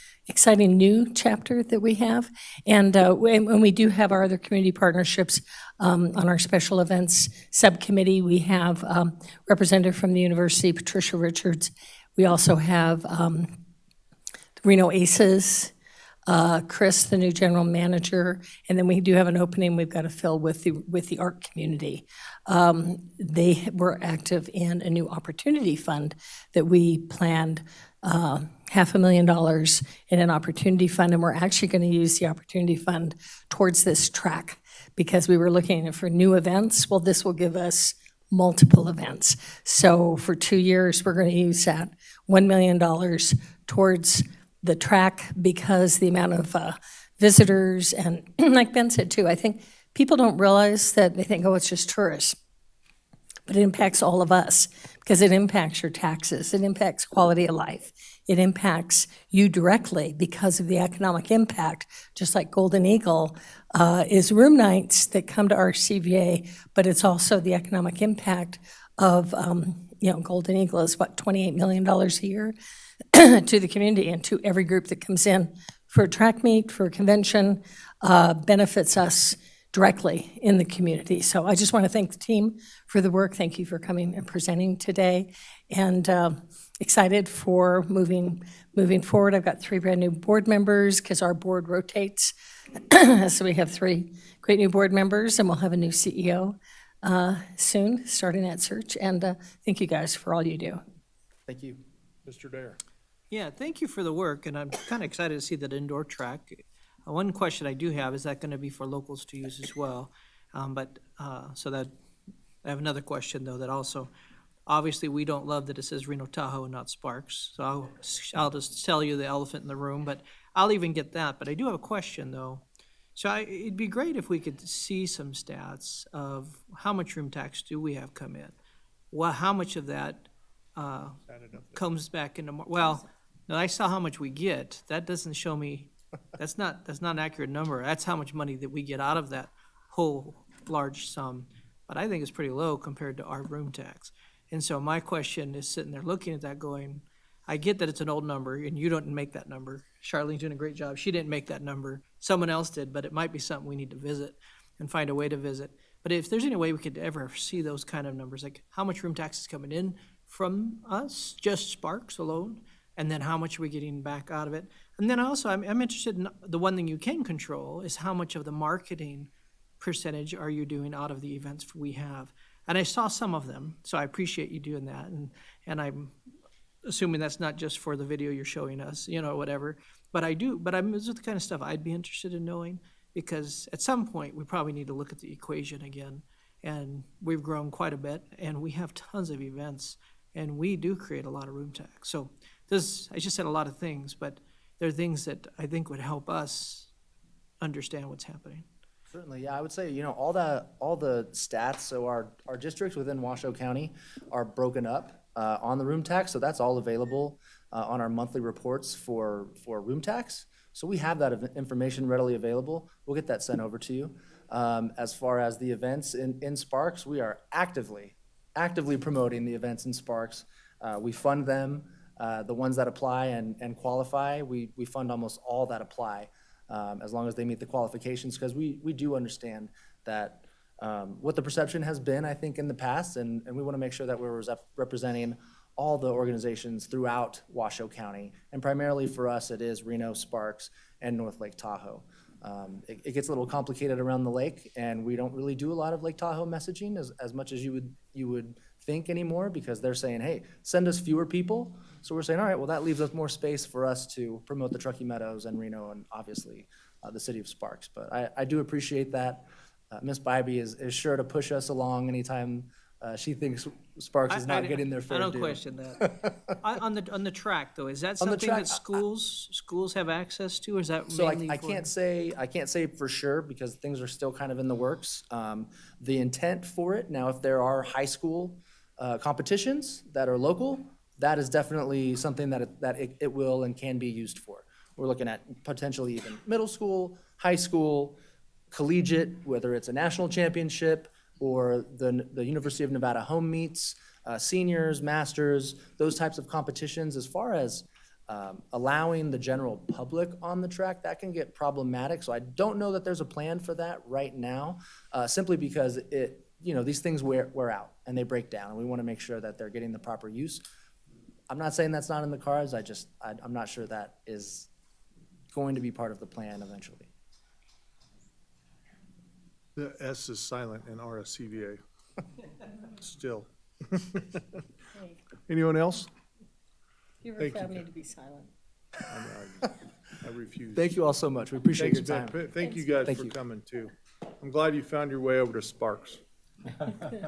A: new chapter that we have. And when we do have our other community partnerships on our special events subcommittee, we have representative from the university, Patricia Richards. We also have Reno Aces, Chris, the new general manager, and then we do have an opening we've got to fill with the art community. They were active in a new opportunity fund that we planned $500,000 in an opportunity fund, and we're actually going to use the opportunity fund towards this track because we were looking for new events. Well, this will give us multiple events. So for 2 years, we're going to use that $1 million towards the track because the amount of visitors and like Ben said too, I think people don't realize that they think, oh, it's just tourists. But it impacts all of us because it impacts your taxes. It impacts quality of life. It impacts you directly because of the economic impact, just like Golden Eagle is room nights that come to our CVA, but it's also the economic impact of, Golden Eagle is what, $28 million a year to the community and to every group that comes in for a track meet, for a convention, benefits us directly in the community. So I just want to thank the team for the work. Thank you for coming and presenting today. And excited for moving forward. I've got 3 brand new board members because our board rotates. So we have 3 great new board members and we'll have a new CEO soon, starting that search. And thank you guys for all you do.
L: Thank you.
B: Mr. Dare.
J: Yeah, thank you for the work, and I'm kind of excited to see that indoor track. One question I do have, is that going to be for locals to use as well? So that, I have another question, though, that also, obviously, we don't love that it says Reno Tahoe and not Sparks, so I'll just tell you the elephant in the room, but I'll even get that. But I do have a question, though. So it'd be great if we could see some stats of how much room tax do we have come in? How much of that comes back into, well, now I saw how much we get. That doesn't show me, that's not an accurate number. That's how much money that we get out of that whole large sum. But I think it's pretty low compared to our room tax. And so my question is sitting there looking at that going, I get that it's an old number and you don't make that number. Charlene's doing a great job. She didn't make that number. Someone else did, but it might be something we need to visit and find a way to visit. But if there's any way we could ever see those kind of numbers, like how much room tax is coming in from us, just Sparks alone, and then how much are we getting back out of it? And then also, I'm interested in the one thing you can control is how much of the marketing percentage are you doing out of the events we have? And I saw some of them, so I appreciate you doing that. And I'm assuming that's not just for the video you're showing us, whatever. But this is the kind of stuff I'd be interested in knowing, because at some point, we probably need to look at the equation again. And we've grown quite a bit, and we have tons of events, and we do create a lot of room tax. So I just said a lot of things, but there are things that I think would help us understand what's happening.
L: Certainly, yeah, I would say, all the stats, so our districts within Washoe County are broken up on the room tax, so that's all available on our monthly reports for room tax. So we have that information readily available. We'll get that sent over to you. As far as the events in Sparks, we are actively promoting the events in Sparks. We fund them. The ones that apply and qualify, we fund almost all that apply, as long as they meet the qualifications, because we do understand that what the perception has been, I think, in the past, and we want to make sure that we're representing all the organizations throughout Washoe County, and primarily for us, it is Reno, Sparks, and North Lake Tahoe. It gets a little complicated around the lake, and we don't really do a lot of Lake Tahoe messaging as much as you would think anymore, because they're saying, hey, send us fewer people. So we're saying, all right, well, that leaves us more space for us to promote the Truckee Meadows and Reno and obviously the city of Sparks. But I do appreciate that. Ms. Bybee is sure to push us along anytime she thinks Sparks is not getting their fair due.
J: I don't question that. On the track, though, is that something that schools have access to, or is that mainly
L: I can't say for sure, because things are still kind of in the works. The intent for it, now if there are high school competitions that are local, that is definitely something that it will and can be used for. We're looking at potentially even middle school, high school, collegiate, whether it's a national championship or the University of Nevada home meets, seniors, masters, those types of competitions. As far as allowing the general public on the track, that can get problematic. So I don't know that there's a plan for that right now, simply because these things wear out and they break down, and we want to make sure that they're getting the proper use. I'm not saying that's not in the cards. I'm not sure that is going to be part of the plan eventually.
B: The S is silent in RSCVA. Still. Anyone else?
A: You
B: Thank
A: ever
B: you.
A: me to be silent?
B: I refuse.
L: Thank you all so much. We appreciate
B: Thanks,
L: your time.
B: Ben. Thank you guys for coming too. I'm glad you found your way over to Sparks.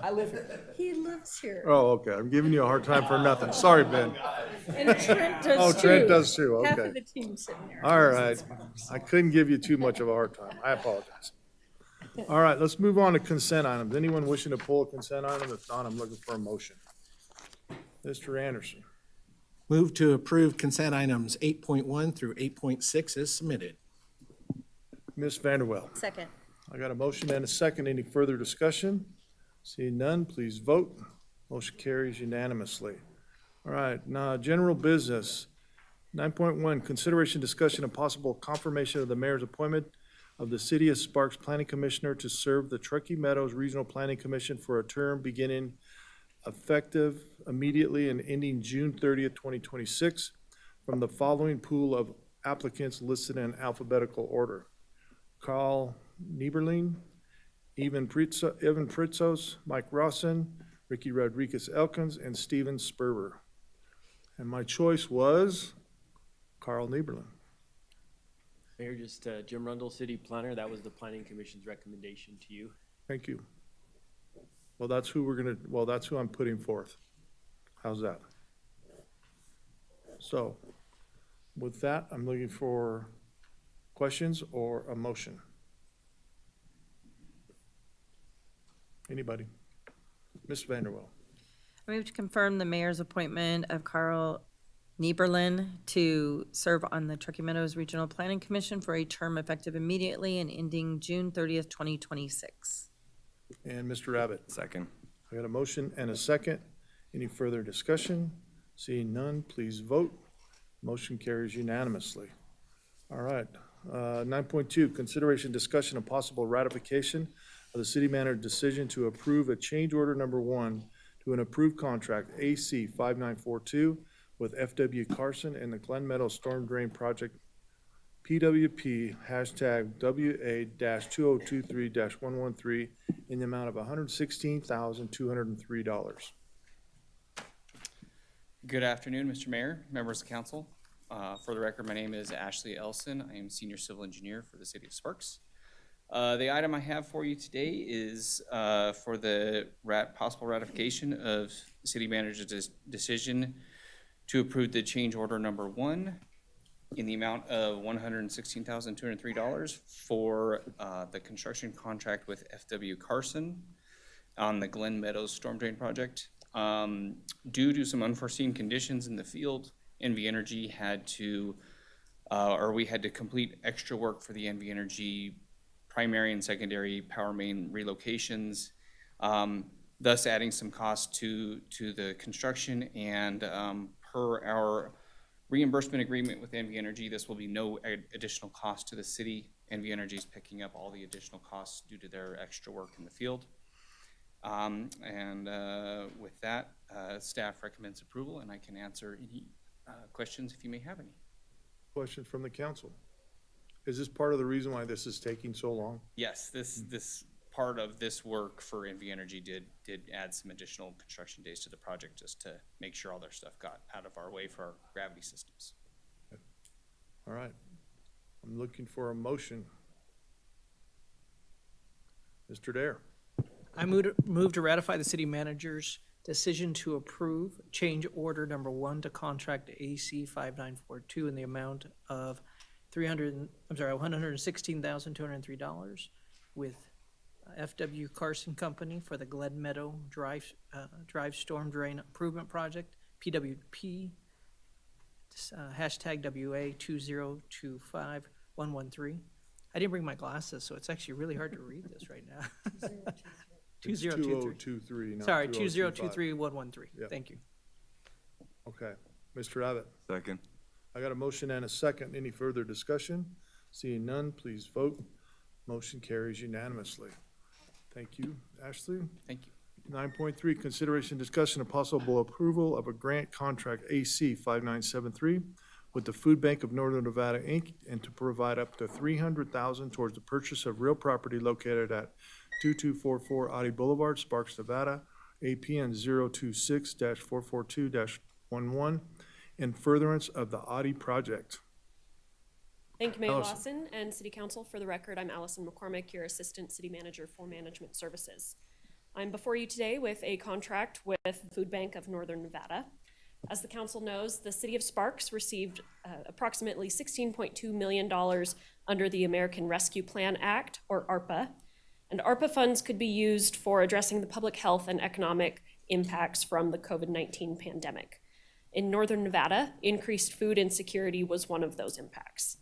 L: I live here.
A: He lives here.
B: Oh, okay, I'm giving you a hard time for nothing. Sorry, Ben.
A: And Trent does
B: Oh,
A: too.
B: Trent does too,
A: Half
B: okay.
A: of the team's sitting there.
B: All right, I couldn't give you too much of a hard time. I apologize. All right, let's move on to consent items. Anyone wishing to pull a consent item? If not, I'm looking for a motion. Mr. Anderson.
F: Move to approve consent items 8.1 through 8.6 as submitted.
B: Ms. Vanderwell.
A: Second.
B: I got a motion and a second. Any further discussion? Seeing none, please vote. Motion carries unanimously. All right, now, general business. 9.1, consideration, discussion, and possible confirmation of the mayor's appointment of the City of Sparks Planning Commissioner to serve the Truckee Meadows Regional Planning Commission for a term beginning effective immediately and ending June 30th, 2026, from the following pool of applicants listed in alphabetical order: Carl Nieberling, Evan Pritzos, Mike Rawson, Ricky Rodriguez Elkins, and Steven Sperber. And my choice was Carl Nieberling.
P: Mayor, just Jim Rundle, City Planner. That was the Planning Commission's recommendation to you.
B: Thank you. Well, that's who that's who I'm putting forth. How's that? So, with that, I'm looking for questions or a motion. Anybody? Ms. Vanderwell.
Q: I move to confirm the mayor's appointment of Carl Nieberlin to serve on the Truckee Meadows Regional Planning Commission for a term effective immediately and ending June 30th, 2026.
B: And Mr. Abbott.
C: Second.
B: I got a motion and a second. Any further discussion? Seeing none, please vote. Motion carries unanimously. All right. 9.2, consideration, discussion, and possible ratification of the city manager's decision to approve a change order number 1 to an approved contract AC 5942 with FW Carson and the Glen Meadow Storm Drain Project PWP #WA-2023-113 in the amount of $116,203.
R: Good afternoon, Mr. Mayor, members of council. For the record, my name is Ashley Elson. I am Senior Civil Engineer for the City of Sparks. The item I have for you today is for the possible ratification of the city manager's decision to approve the change order number 1 in the amount of $116,203 for the construction contract with FW Carson on the Glen Meadows Storm Drain Project. Due to some unforeseen conditions in the field, NV Energy had to, we had to complete extra work for the NV Energy primary and secondary power main relocations, thus adding some cost to the construction. And per our reimbursement agreement with NV Energy, this will be no additional cost to the city. NV Energy is picking up all the additional costs due to their extra work in the field. With that, staff recommends approval, and I can answer any questions if you may have any.
B: Questions from the council? Is this part of the reason why this is taking so long?
R: Yes, this part of this work for NV Energy did add some additional construction days to the project just to make sure all their stuff got out of our way for our gravity systems.
B: All right. I'm looking for a motion. Mr. Dare.
J: I move to ratify the city manager's decision to approve change order number 1 to contract AC 5942 in the amount of $116,203 with FW Carson Company for the Glen Meadow Drive Storm Drain Improvement Project, PWP, #WA-2025-113. I didn't bring my glasses, so it's actually really hard to read this right now.
B: 2023. not
J: Sorry,
B: 2025.
J: 2023-113.
B: Yep.
J: Thank you.
B: Okay. Mr. Abbott.
C: Second.
B: I got a motion and a second. Any further discussion? Seeing none, please vote. Motion carries unanimously. Thank you, Ashley.
R: Thank you.
B: 9.3, consideration, discussion, and possible approval of a grant contract AC 5973 with the Food Bank of Northern Nevada, Inc., and to provide up to $300,000 towards the purchase of real property located at 2244 Audi Boulevard, Sparks, Nevada, APN 026-442-11, in furtherance of the Audi project.
S: Thank you, Mayor
B: Allison.
S: Lawson and City Council. For the record, I'm Allison McCormick, your Assistant City Manager for Management Services. I'm before you today with a contract with Food Bank of Northern Nevada. As the council knows, the City of Sparks received approximately $16.2 million under the American Rescue Plan Act, or ARPA, and ARPA funds could be used for addressing the public health and economic impacts from the COVID-19 pandemic. In Northern Nevada, increased food insecurity was one of those impacts.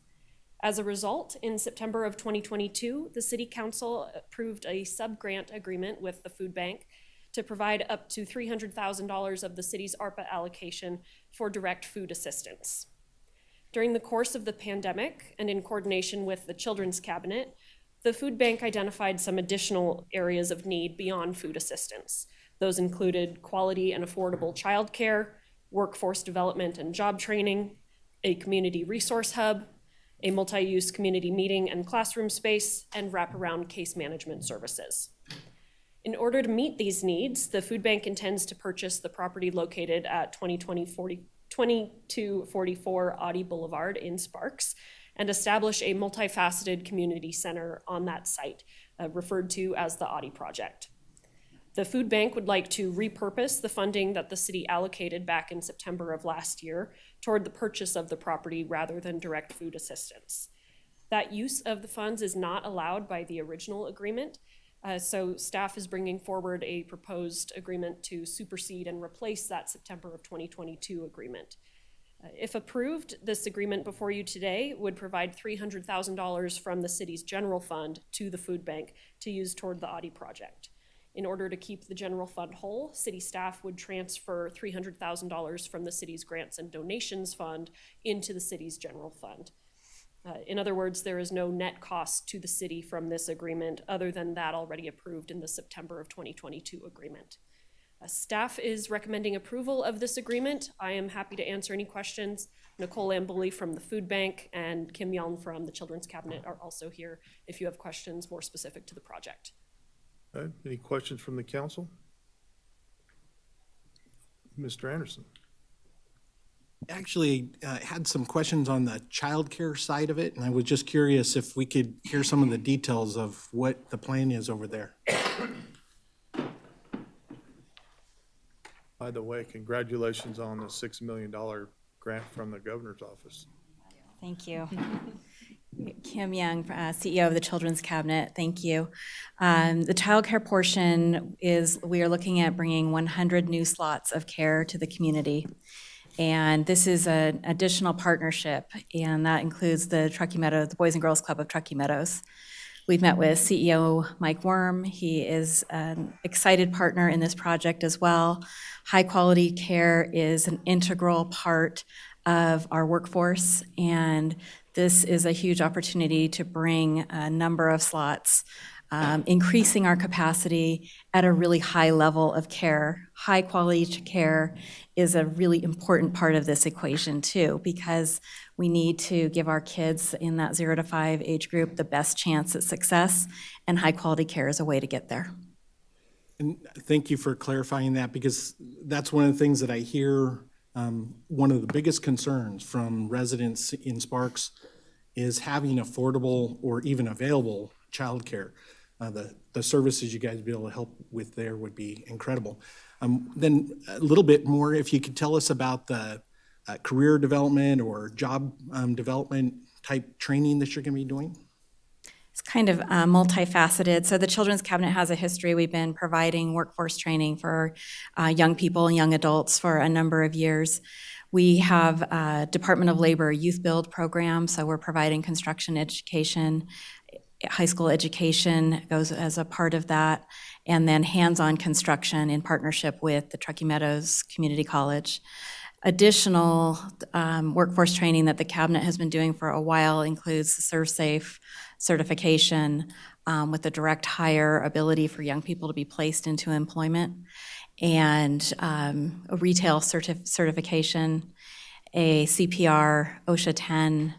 S: As a result, in September of 2022, the City Council approved a sub-grant agreement with the Food Bank to provide up to $300,000 of the city's ARPA allocation for direct food assistance. During the course of the pandemic, and in coordination with the Children's Cabinet, the Food Bank identified some additional areas of need beyond food assistance. Those included quality and affordable childcare, workforce development and job training, a community resource hub, a multi-use community meeting and classroom space, and wraparound case management services. In order to meet these needs, the Food Bank intends to purchase the property located at 2244 Audi Boulevard in Sparks and establish a multifaceted community center on that site, referred to as the Audi Project. The Food Bank would like to repurpose the funding that the city allocated back in September of last year toward the purchase of the property rather than direct food assistance. That use of the funds is not allowed by the original agreement, so staff is bringing forward a proposed agreement to supersede and replace that September of 2022 agreement. If approved, this agreement before you today would provide $300,000 from the city's general fund to the Food Bank to use toward the Audi Project. In order to keep the general fund whole, city staff would transfer $300,000 from the city's grants and donations fund into the city's general fund. In other words, there is no net cost to the city from this agreement other than that already approved in the September of 2022 agreement. Staff is recommending approval of this agreement. I am happy to answer any questions. Nicole Amboli from the Food Bank and Kim Young from the Children's Cabinet are also here if you have questions more specific to the project.
B: Okay, any questions from the council? Mr. Anderson.
F: Actually, had some questions on the childcare side of it, and I was just curious if we could hear some of the details of what the plan is over there.
B: By the way, congratulations on the $6 million grant from the governor's office.
T: Thank you. Kim Young, CEO of the Children's Cabinet. Thank you. The childcare portion is, we are looking at bringing 100 new slots of care to the community. And this is an additional partnership, and that includes the Truckee Meadows, the Boys and Girls Club of Truckee Meadows. We've met with CEO Mike Worm. He is an excited partner in this project as well. High quality care is an integral part of our workforce, and this is a huge opportunity to bring a number of slots, increasing our capacity at a really high level of care. High quality care is a really important part of this equation too, because we need to give our kids in that 0 to 5 age group the best chance at success, and high quality care is a way to get there.
F: And thank you for clarifying that, because that's one of the things that I hear. One of the biggest concerns from residents in Sparks is having affordable or even available childcare. The services you guys be able to help with there would be incredible. Then a little bit more, if you could tell us about the career development or job development type training that you're going to be doing.
T: It's kind of multifaceted. So the Children's Cabinet has a history. We've been providing workforce training for young people and young adults for a number of years. We have a Department of Labor Youth Build program, so we're providing construction education, high school education goes as a part of that, and then hands-on construction in partnership with the Truckee Meadows Community College. Additional workforce training that the Cabinet has been doing for a while includes the ServSafe certification with the direct hire ability for young people to be placed into employment, and a retail certification, a CPR, OSHA 10.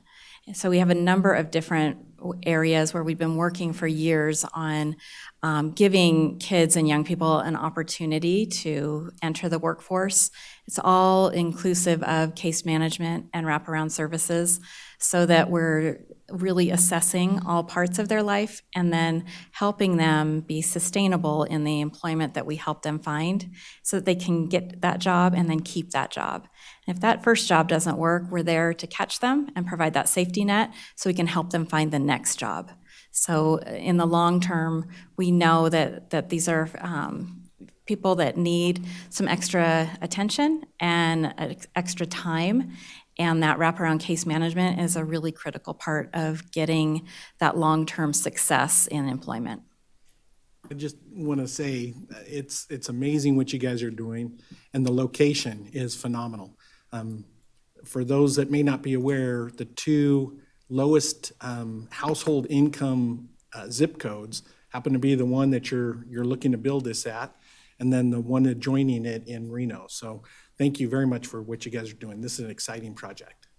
T: So we have a number of different areas where we've been working for years on giving kids and young people an opportunity to enter the workforce. It's all inclusive of case management and wraparound services so that we're really assessing all parts of their life and then helping them be sustainable in the employment that we help them find so that they can get that job and then keep that job. And if that first job doesn't work, we're there to catch them and provide that safety net so we can help them find the next job. So in the long term, we know that these are people that need some extra attention and extra time, and that wraparound case management is a really critical part of getting that long-term success in employment.
F: I just want to say, it's amazing what you guys are doing, and the location is phenomenal. For those that may not be aware, the two lowest household income zip codes happen to be the one that you're looking to build this at, and then the one adjoining it in Reno. So thank you very much for what you guys are doing. This is an exciting project.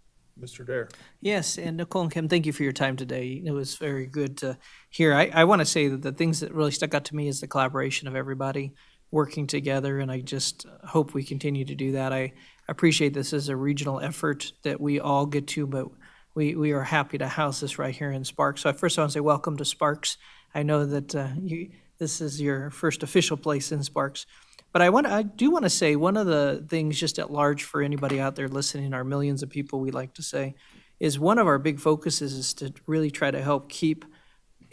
B: Mr. Dare.
J: Yes, and Nicole and Kim, thank you for your time today. It was very good to hear. I want to say that the things that really stuck out to me is the collaboration of everybody working together, and I just hope we continue to do that. I appreciate this as a regional effort that we all get to, but we are happy to house this right here in Sparks. So first I want to say welcome to Sparks. I know that this is your first official place in Sparks. But I do want to say one of the things just at large for anybody out there listening, our millions of people we like to say, is one of our big focuses is to really try to help keep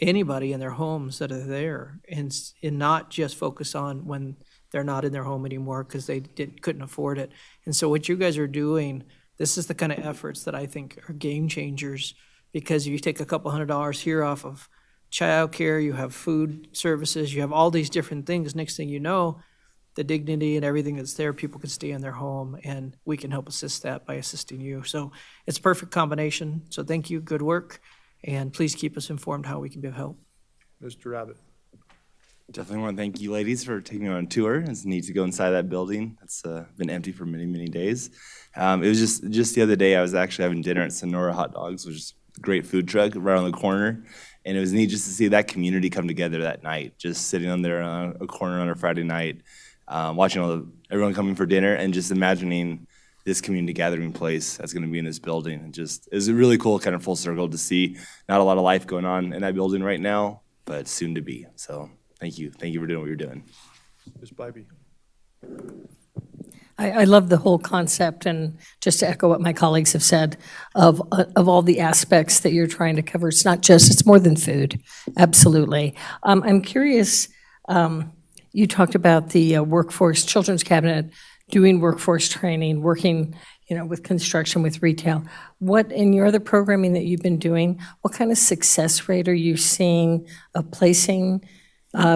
J: anybody in their homes that are there and not just focus on when they're not in their home anymore because they couldn't afford it. And so what you guys are doing, this is the kind of efforts that I think are game changers, because if you take a couple $100 here off of childcare, you have food services, you have all these different things. Next thing you know, the dignity and everything that's there, people can stay in their home, and we can help assist that by assisting you. So it's a perfect combination. So thank you, good work, and please keep us informed how we can be of help.
B: Mr. Rabbit.
U: Definitely want to thank you ladies for taking me on a tour. It's neat to go inside that building. It's been empty for many, many days. It was just the other day I was actually having dinner at Sonora Hot Dogs, which is a great food truck right on the corner. And it was neat just to see that community come together that night, just sitting on there on a corner on a Friday night, watching everyone coming for dinner and just imagining this community gathering place that's going to be in this building. And just, it was a really cool kind of full circle to see not a lot of life going on in that building right now, but soon to be. So thank you. Thank you for doing what you're doing.
B: Ms. Bybee.
A: I love the whole concept, and just to echo what my colleagues have said, of all the aspects that you're trying to cover. It's not just, it's more than food, absolutely. I'm curious, you talked about the workforce, Children's Cabinet, doing workforce training, working with construction, with retail. What, in your other programming that you've been doing, what kind of success rate are you seeing of placing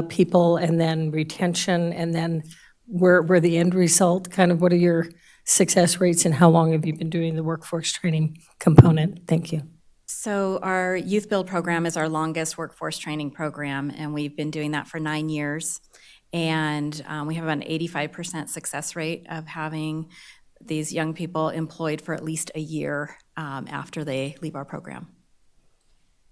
A: people, and then retention, and then where the end result, kind of what are your success rates, and how long have you been doing the workforce training component? Thank you.
T: So our Youth Build program is our longest workforce training program, and we've been doing that for 9 years. And we have about an 85% success rate of having these young people employed for at least a year after they leave our program.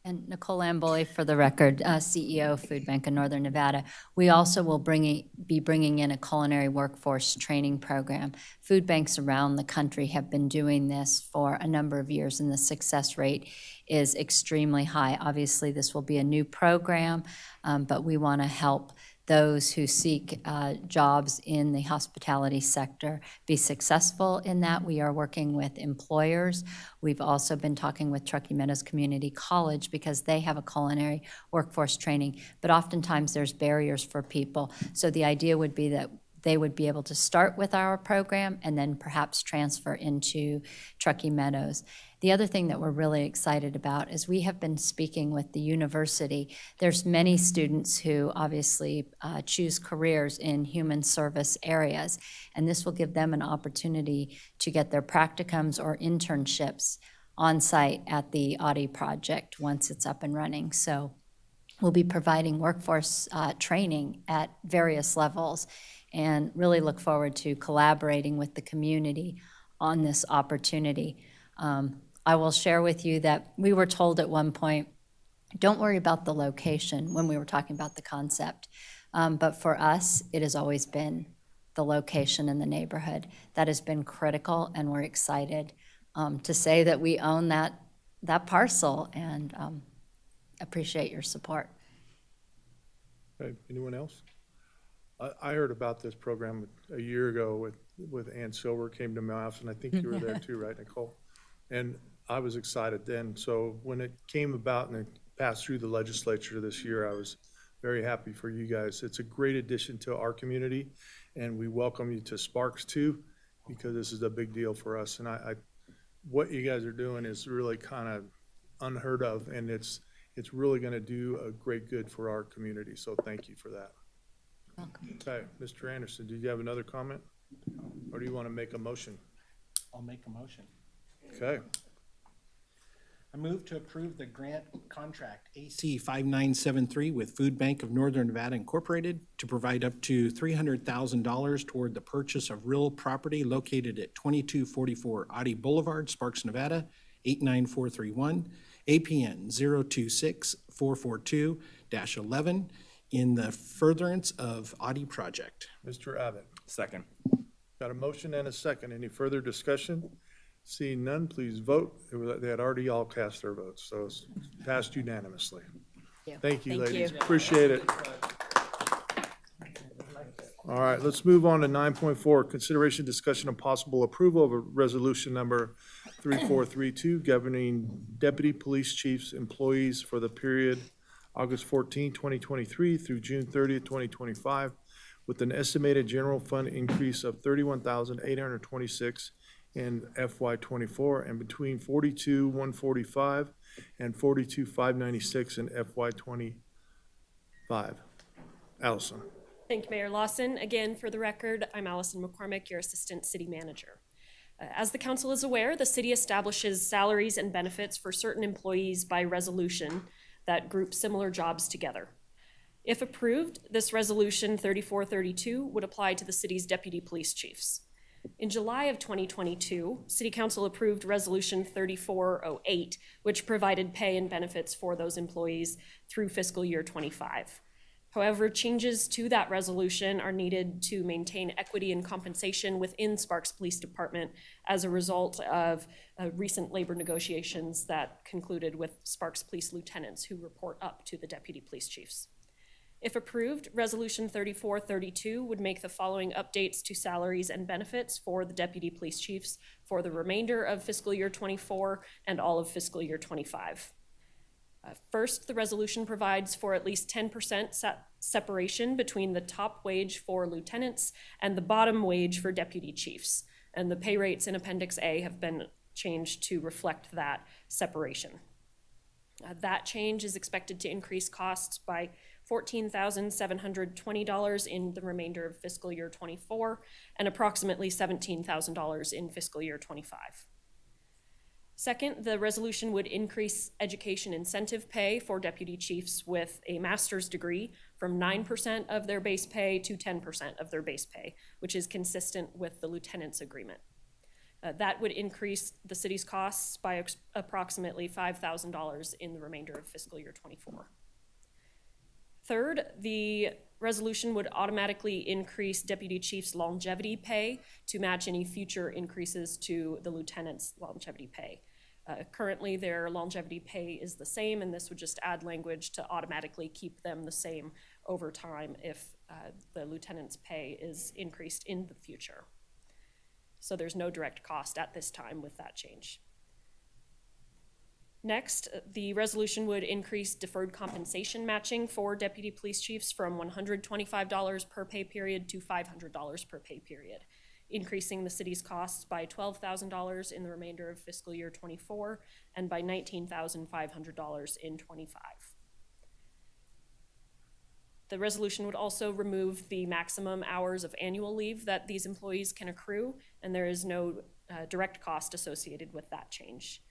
V: And Nicole Amboy, for the record, CEO of Food Bank of Northern Nevada. We also will be bringing in a culinary workforce training program. Food banks around the country have been doing this for a number of years, and the success rate is extremely high. Obviously, this will be a new program, but we want to help those who seek jobs in the hospitality sector be successful in that. We are working with employers. We've also been talking with Truckee Meadows Community College because they have a culinary workforce training, but oftentimes there's barriers for people. So the idea would be that they would be able to start with our program and then perhaps transfer into Truckee Meadows. The other thing that we're really excited about is we have been speaking with the university. There's many students who obviously choose careers in human service areas, and this will give them an opportunity to get their practicums or internships on site at the Audi project once it's up and running. So we'll be providing workforce training at various levels, and really look forward to collaborating with the community on this opportunity. I will share with you that we were told at one point Don't worry about the location when we were talking about the concept. But for us, it has always been the location in the neighborhood. That has been critical, and we're excited to say that we own that parcel, and appreciate your support.
B: Okay, anyone else? I heard about this program a year ago with Ann Silver came to my office, and I think you were there too, right, Nicole? And I was excited then. So when it came about and it passed through the legislature this year, I was very happy for you guys. It's a great addition to our community, and we welcome you to Sparks too, because this is a big deal for us. And what you guys are doing is really kind of unheard of, and it's really going to do a great good for our community. So thank you for that.
V: Welcome.
B: Okay, Mr. Anderson, did you have another comment? Or do you want to make a motion?
F: I'll make a motion.
B: Okay,
F: I move to approve the grant contract AC 5973 with Food Bank of Northern Nevada Incorporated to provide up to $300,000 toward the purchase of real property located at 2244 Audi Boulevard, Sparks, Nevada, 89431, APN 026-442-11, in the furtherance of Audi project.
B: Mr. Abbott.
U: Second.
B: Got a motion and a second. Any further discussion? Seeing none, please vote. They had already all cast their votes, so it's passed unanimously. Thank you, ladies. Appreciate it. All right, let's move on to 9.4, consideration, discussion, and possible approval of a resolution number 3432 governing deputy police chiefs' employees for the period August 14, 2023 through June 30th, 2025, with an estimated general fund increase of $31,826 in FY '24 and between $42,145 and $42,596 in FY '25. Allison.
S: Thank you, Mayor Lawson. Again, for the record, I'm Allison McCormick, your Assistant City Manager. As the council is aware, the city establishes salaries and benefits for certain employees by resolution that group similar jobs together. If approved, this resolution 3432 would apply to the city's deputy police chiefs. In July of 2022, City Council approved Resolution 3408, which provided pay and benefits for those employees through fiscal year '25. However, changes to that resolution are needed to maintain equity and compensation within Sparks Police Department as a result of recent labor negotiations that concluded with Sparks Police lieutenants who report up to the deputy police chiefs. If approved, Resolution 3432 would make the following updates to salaries and benefits for the deputy police chiefs for the remainder of fiscal year '24 and all of fiscal year '25. First, the resolution provides for at least 10% separation between the top wage for lieutenants and the bottom wage for deputy chiefs. And the pay rates in Appendix A have been changed to reflect that separation. That change is expected to increase costs by $14,720 in the remainder of fiscal year '24 and approximately $17,000 in fiscal year '25. Second, the resolution would increase education incentive pay for deputy chiefs with a master's degree from 9% of their base pay to 10% of their base pay, which is consistent with the lieutenant's agreement. That would increase the city's costs by approximately $5,000 in the remainder of fiscal year '24. Third, the resolution would automatically increase deputy chiefs' longevity pay to match any future increases to the lieutenant's longevity pay. Currently, their longevity pay is the same, and this would just add language to automatically keep them the same over time if the lieutenant's pay is increased in the future. So there's no direct cost at this time with that change. Next, the resolution would increase deferred compensation matching for deputy police chiefs from $125 per pay period to $500 per pay period, increasing the city's costs by $12,000 in the remainder of fiscal year '24 and by $19,500 in '25. The resolution would also remove the maximum hours of annual leave that these employees can accrue, and there is no direct cost associated with that change.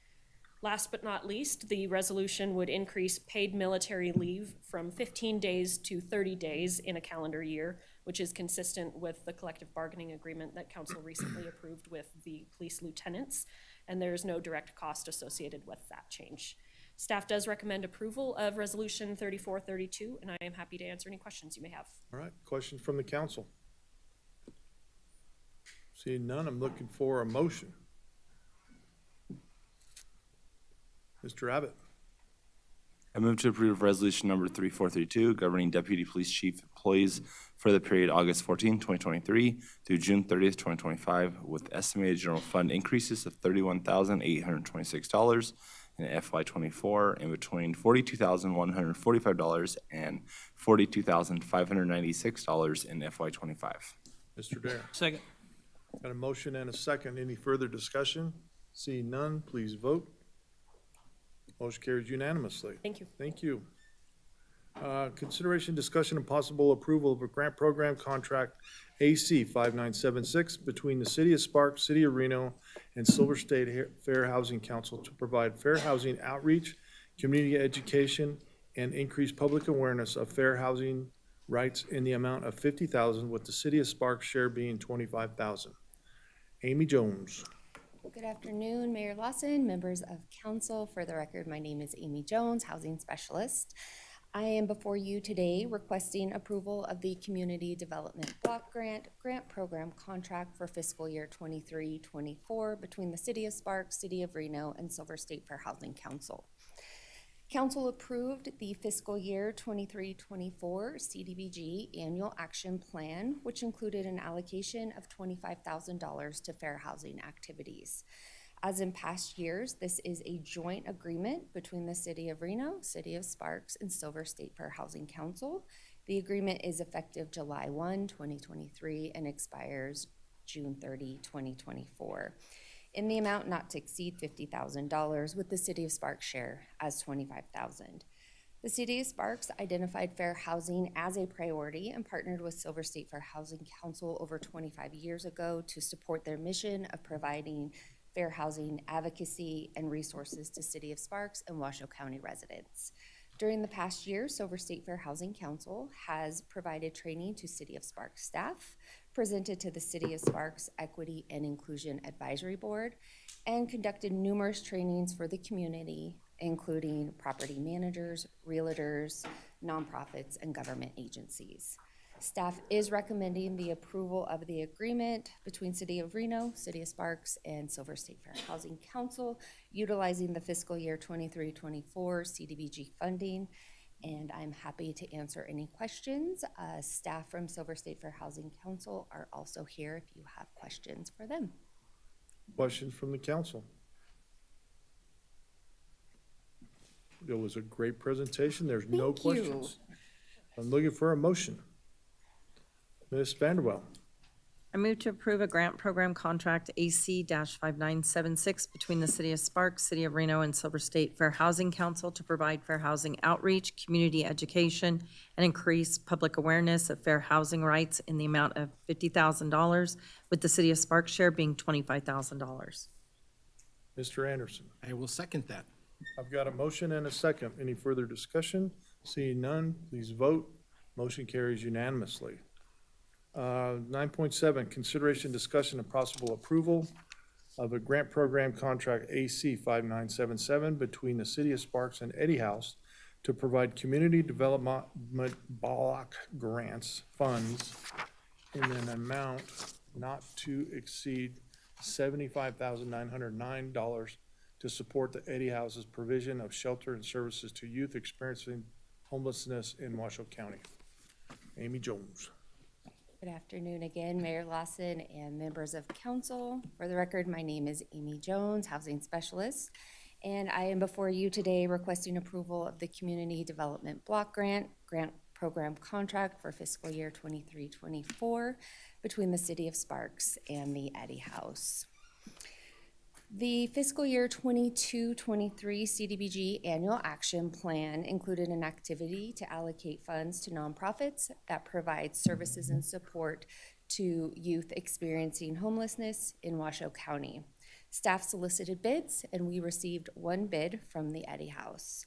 S: Last but not least, the resolution would increase paid military leave from 15 days to 30 days in a calendar year, which is consistent with the collective bargaining agreement that council recently approved with the police lieutenants, and there is no direct cost associated with that change. Staff does recommend approval of Resolution 3432, and I am happy to answer any questions you may have.
B: All right, questions from the council? Seeing none, I'm looking for a motion. Mr. Abbott.
U: I move to approve resolution number 3432, governing deputy police chief employees for the period August 14, 2023 through June 30th, 2025, with estimated general fund increases of $31,826 in FY24 and between $42,145 and $42,596 in FY25.
B: Mr. Dare.
J: Second.
B: Got a motion and a second. Any further discussion? Seeing none, please vote. Motion carries unanimously.
S: Thank you.
B: Thank you. Consideration, discussion, and possible approval of a grant program contract AC 5976 between the City of Sparks, City of Reno, and Silver State Fair Housing Council to provide fair housing outreach, community education, and increase public awareness of fair housing rights in the amount of $50,000, with the City of Sparks share being $25,000. Amy Jones.
E: Good afternoon, Mayor Lawson, members of council. For the record, my name is Amy Jones, Housing Specialist. I am before you today requesting approval of the Community Development Block Grant Program contract for fiscal year 23-24 between the City of Sparks, City of Reno, and Silver State Fair Housing Council. Council approved the fiscal year 23-24 CDBG Annual Action Plan, which included an allocation of $25,000 to fair housing activities. As in past years, this is a joint agreement between the City of Reno, City of Sparks, and Silver State Fair Housing Council. The agreement is effective July 1, 2023, and expires June 30, 2024. In the amount not to exceed $50,000, with the City of Sparks share as $25,000. The City of Sparks identified fair housing as a priority and partnered with Silver State Fair Housing Council over 25 years ago to support their mission of providing fair housing advocacy and resources to City of Sparks and Washoe County residents. During the past year, Silver State Fair Housing Council has provided training to City of Sparks staff, presented to the City of Sparks Equity and Inclusion Advisory Board, and conducted numerous trainings for the community, including property managers, realtors, nonprofits, and government agencies. Staff is recommending the approval of the agreement between City of Reno, City of Sparks, and Silver State Fair Housing Council, utilizing the fiscal year 23-24 CDBG funding. And I'm happy to answer any questions. Staff from Silver State Fair Housing Council are also here if you have questions for them.
B: Questions from the council? It was a great presentation. There's no
E: Thank you.
B: questions. I'm looking for a motion. Ms. Vanderwell.
Q: I move to approve a grant program contract AC-5976 between the City of Sparks, City of Reno, and Silver State Fair Housing Council to provide fair housing outreach, community education, and increase public awareness of fair housing rights in the amount of $50,000, with the City of Sparks share being $25,000.
B: Mr. Anderson.
F: I will second that.
B: I've got a motion and a second. Any further discussion? Seeing none, please vote. Motion carries unanimously. 9.7, consideration, discussion, and possible approval of a grant program contract AC 5977 between the City of Sparks and Eddie House to provide community development block grants funds in an amount not to exceed $75,909 to support the Eddie House's provision of shelter and services to youth experiencing homelessness in Washoe County. Amy Jones.
E: Good afternoon again, Mayor Lawson and members of council. For the record, my name is Amy Jones, Housing Specialist, and I am before you today requesting approval of the Community Development Block Grant Program contract for fiscal year 23-24 between the City of Sparks and the Eddie House. The fiscal year 22-23 CDBG Annual Action Plan included an activity to allocate funds to nonprofits that provide services and support to youth experiencing homelessness in Washoe County. Staff solicited bids, and we received one bid from the Eddie House.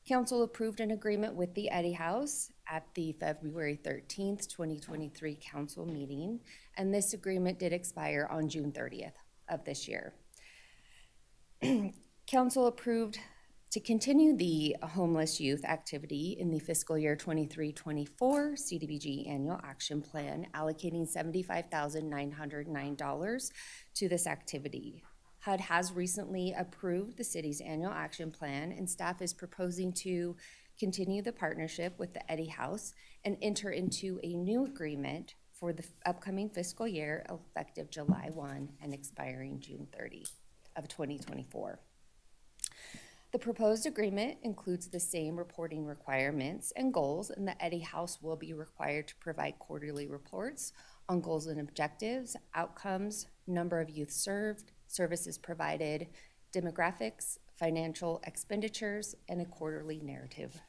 E: Council approved an agreement with the Eddie House at the February 13th, 2023 council meeting, and this agreement did expire on June 30th of this year. Council approved To continue the homeless youth activity in the fiscal year 23-24 CDBG Annual Action Plan, allocating $75,909 to this activity. HUD has recently approved the city's annual action plan, and staff is proposing to continue the partnership with the Eddy House and enter into a new agreement for the upcoming fiscal year effective July 1 and expiring June 30 of 2024. The proposed agreement includes the same reporting requirements and goals, and the Eddy House will be required to provide quarterly reports on goals and objectives, outcomes, number of youth served, services provided, demographics, financial expenditures, and a quarterly narrative.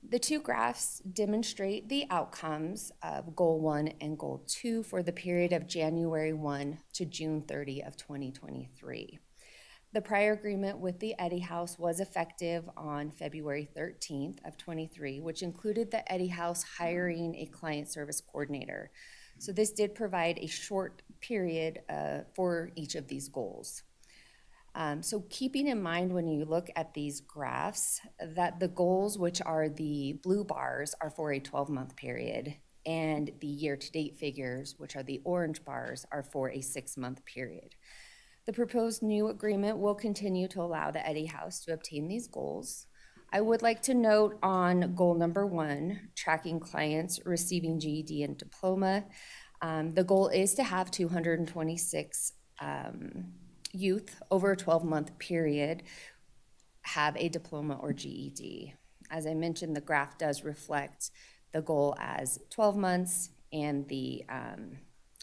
E: The two graphs demonstrate the outcomes of Goal 1 and Goal 2 for the period of January 1 to June 30 of 2023. The prior agreement with the Eddy House was effective on February 13th of 23, which included the Eddy House hiring a client service coordinator. So this did provide a short period for each of these goals. So keeping in mind when you look at these graphs that the goals, which are the blue bars, are for a 12-month period, and the year-to-date figures, which are the orange bars, are for a 6-month period. The proposed new agreement will continue to allow the Eddy House to obtain these goals. I would like to note on goal number 1, tracking clients receiving GED and diploma, the goal is to have 226 youth over a 12-month period have a diploma or GED. As I mentioned, the graph does reflect the goal as 12 months and the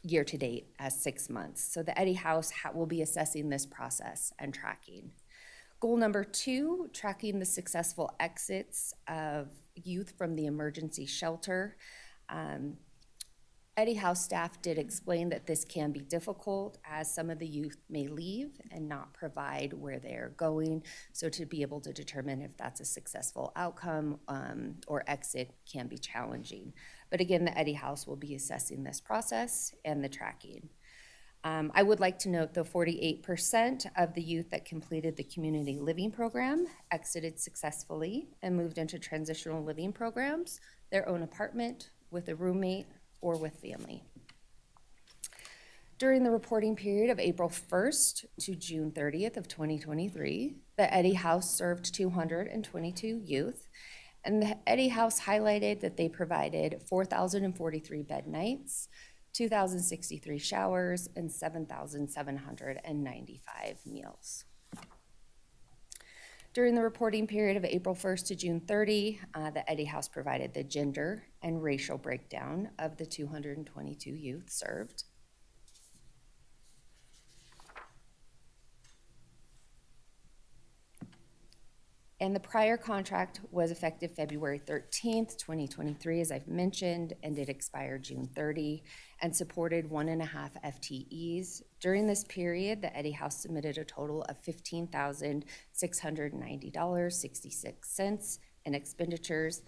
E: year-to-date as 6 months. So the Eddy House will be assessing this process and tracking. Goal number 2, tracking the successful exits of youth from the emergency shelter. Eddy House staff did explain that this can be difficult as some of the youth may leave and not provide where they're going. So to be able to determine if that's a successful outcome or exit can be challenging. But again, the Eddy House will be assessing this process and the tracking. I would like to note the 48% of the youth that completed the community living program exited successfully and moved into transitional living programs, their own apartment, with a roommate, or with family. During the reporting period of April 1st to June 30th of 2023, the Eddy House served 222 youth, and the Eddy House highlighted that they provided 4,043 bed nights, 2,063 showers, and 7,795 meals. During the reporting period of April 1st to June 30, the Eddy House provided the gender and racial breakdown of the 222 youth served. And the prior contract was effective February 13th, 2023, as I've mentioned, and it expired June 30 and supported 1.5 FTEs. During this period, the Eddy House submitted a total of $15,690.66 in expenditures.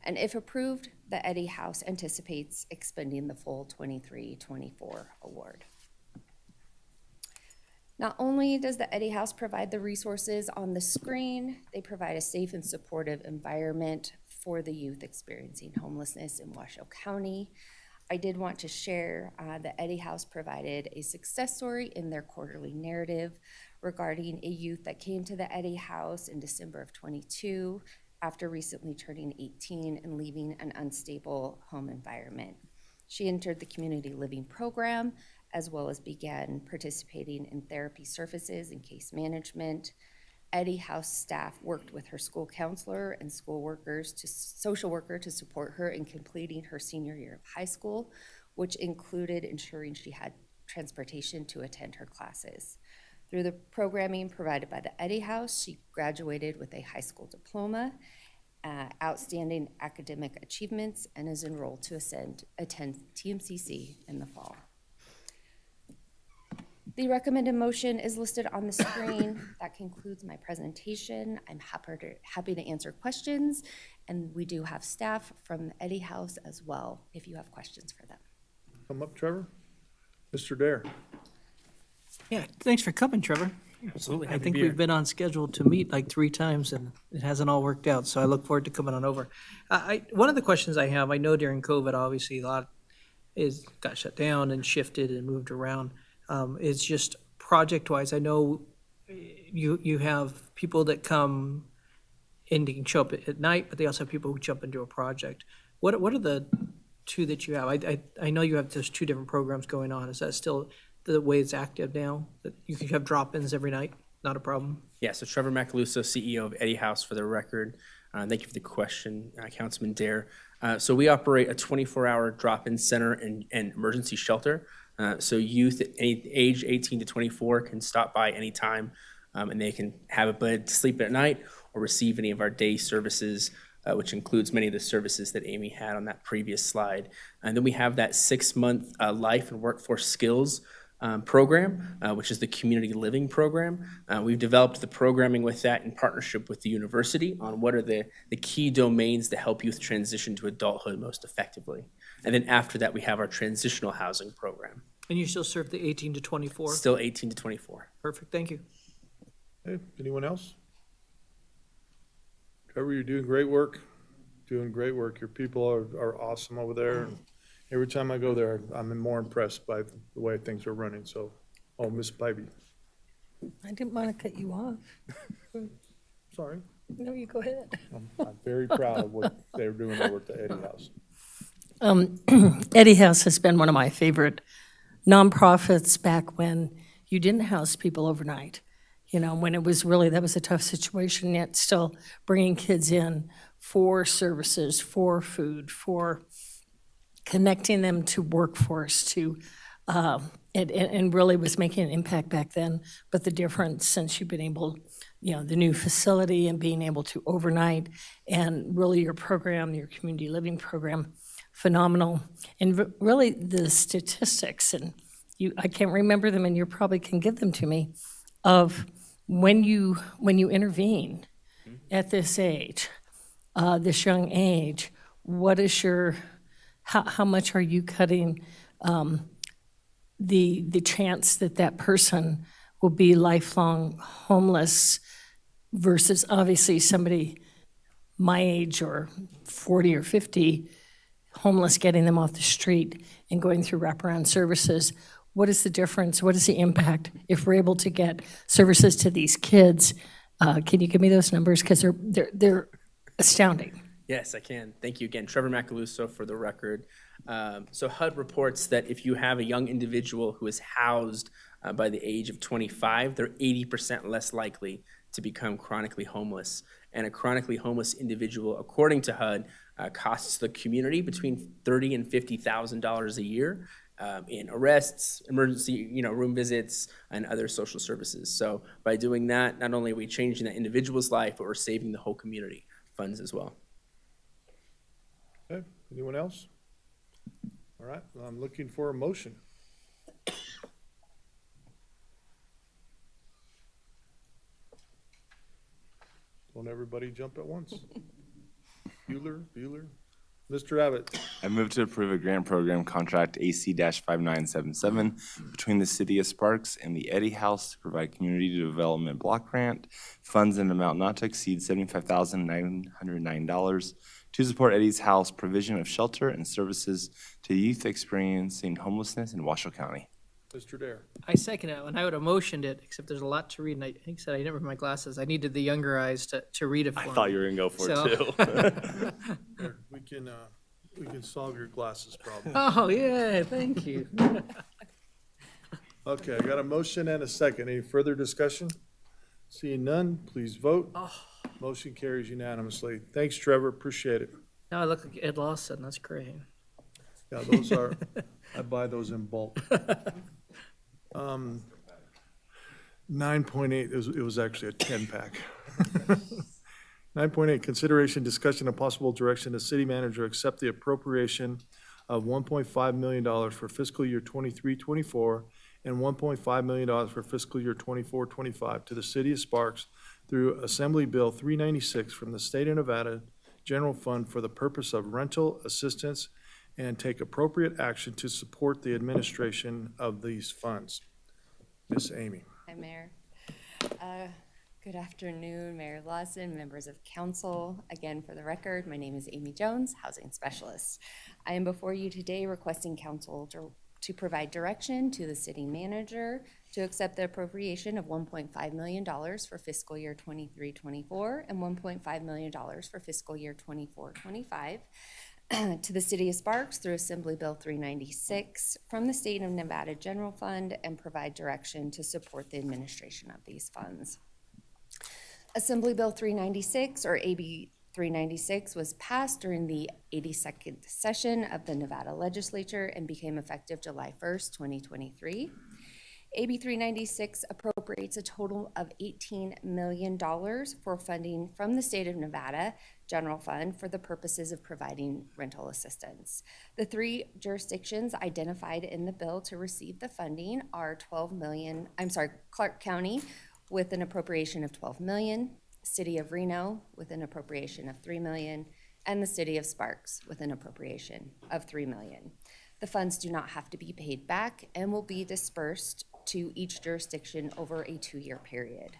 E: And if approved, the Eddy House anticipates expending the full 23-24 award. Not only does the Eddy House provide the resources on the screen, they provide a safe and supportive environment for the youth experiencing homelessness in Washoe County. I did want to share the Eddy House provided a success story in their quarterly narrative regarding a youth that came to the Eddy House in December of 22 after recently turning 18 and leaving an unstable home environment. She entered the community living program, as well as began participating in therapy services and case management. Eddy House staff worked with her school counselor and social worker to support her in completing her senior year of high school, which included ensuring she had transportation to attend her classes. Through the programming provided by the Eddy House, she graduated with a high school diploma, outstanding academic achievements, and is enrolled to attend TMCC in the fall. The recommended motion is listed on the screen. That concludes my presentation. I'm happy to answer questions, and we do have staff from the Eddy House as well, if you have questions for them.
B: Come up, Trevor. Mr. Dare.
J: Yeah, thanks for coming, Trevor. Absolutely. I think we've been on schedule to meet like 3 times, and it hasn't all worked out, so I look forward to coming on over. One of the questions I have, I know during COVID, obviously, a lot got shut down and shifted and moved around. It's just project-wise, I know you have people that come and they can show up at night, but they also have people who jump into a project. What are the two that you have? I know you have those 2 different programs going on. Is that still the way it's active now, that you can have drop-ins every night? Not a problem?
G: Yeah, so Trevor Macaluso, CEO of Eddie House, for the record. Thank you for the question, Councilman Dare. So we operate a 24-hour drop-in center and emergency shelter. So youth at age 18 to 24 can stop by anytime, and they can have a bed to sleep at night or receive any of our day services, which includes many of the services that Amy had on that previous slide. And then we have that 6-month life and workforce skills program, which is the community living program. We've developed the programming with that in partnership with the university on what are the key domains that help youth transition to adulthood most effectively. And then after that, we have our transitional housing program.
J: And you still serve the 18 to 24?
G: Still 18 to 24.
J: Perfect, thank you.
B: Okay, anyone else? Trevor, you're doing great work. Doing great work. Your people are awesome over there. And every time I go there, I'm more impressed by the way things are running. So, Miss Pivey.
A: I didn't want to cut you off.
B: Sorry.
A: No, you go ahead.
B: I'm very proud of what they're doing over at the Eddie House.
A: Eddie House has been one of my favorite nonprofits back when you didn't house people overnight. You know, when it was really, that was a tough situation, yet still bringing kids in for services, for food, for connecting them to workforce, to and really was making an impact back then. But the difference since you've been able, the new facility and being able to overnight, and really your program, your community living program, phenomenal. And really the statistics, and I can't remember them, and you probably can give them to me, of when you intervene at this age, this young age, what is how much are you cutting the chance that person will be lifelong homeless versus obviously somebody my age or 40 or 50 homeless, getting them off the street and going through wraparound services? What is the difference? What is the impact if we're able to get services to these kids? Can you give me those numbers? Because they're astounding.
G: Yes, I can. Thank you again. Trevor Macaluso, for the record. So HUD reports that if you have a young individual who is housed by the age of 25, they're 80% less likely to become chronically homeless. And a chronically homeless individual, according to HUD, costs the community between $30,000 and $50,000 a year in arrests, emergency room visits, and other social services. So by doing that, not only are we changing that individual's life, but we're saving the whole community funds as well.
B: Okay, anyone else? All right, well, I'm looking for a motion. Don't everybody jump at once. Bueller. Mr. Abbott.
U: I move to approve a grant program contract AC-5977 between the City of Sparks and the Eddie House to provide community development block grant funds in an amount not to exceed $75,909 to support Eddie's House provision of shelter and services to youth experiencing homelessness in Washoe County.
B: Mr. Dare.
J: I second it, and I would have motioned it, except there's a lot to read, and I think said I didn't bring my glasses. I needed the younger eyes to read it for me.
U: I thought you were gonna go for it too.
B: Here, we can solve your glasses problem.
J: Oh, yeah, thank you.
B: Okay, I got a motion and a second. Any further discussion? Seeing none, please vote. Motion carries unanimously. Thanks, Trevor, appreciate it.
J: Now I look like Ed Lawson, that's great.
B: Yeah, those are, I buy those in bulk. 9.8, it was actually a 10-pack. 9.8, consideration, discussion, and possible direction, the city manager accept the appropriation of $1.5 million for fiscal year 23-24 and $1.5 million for fiscal year 24-25 to the city of Sparks through Assembly Bill 396 from the state of Nevada General Fund for the purpose of rental assistance and take appropriate action to support the administration of these funds. Miss Amy.
E: Hi, Mayor. Good afternoon, Mayor Lawson, members of council. Again, for the record, my name is Amy Jones, Housing Specialist. I am before you today requesting council to provide direction to the city manager to accept the appropriation of $1.5 million for fiscal year 23-24 and $1.5 million for fiscal year 24-25 to the City of Sparks through Assembly Bill 396 from the State of Nevada General Fund and provide direction to support the administration of these funds. Assembly Bill 396, or AB 396, was passed during the 82nd session of the Nevada Legislature and became effective July 1st, 2023. AB 396 appropriates a total of $18 million for funding from the State of Nevada General Fund for the purposes of providing rental assistance. The three jurisdictions identified in the bill to receive the funding are Clark County with an appropriation of $12 million, City of Reno with an appropriation of $3 million, and the City of Sparks with an appropriation of $3 million. The funds do not have to be paid back and will be dispersed to each jurisdiction over a 2-year period.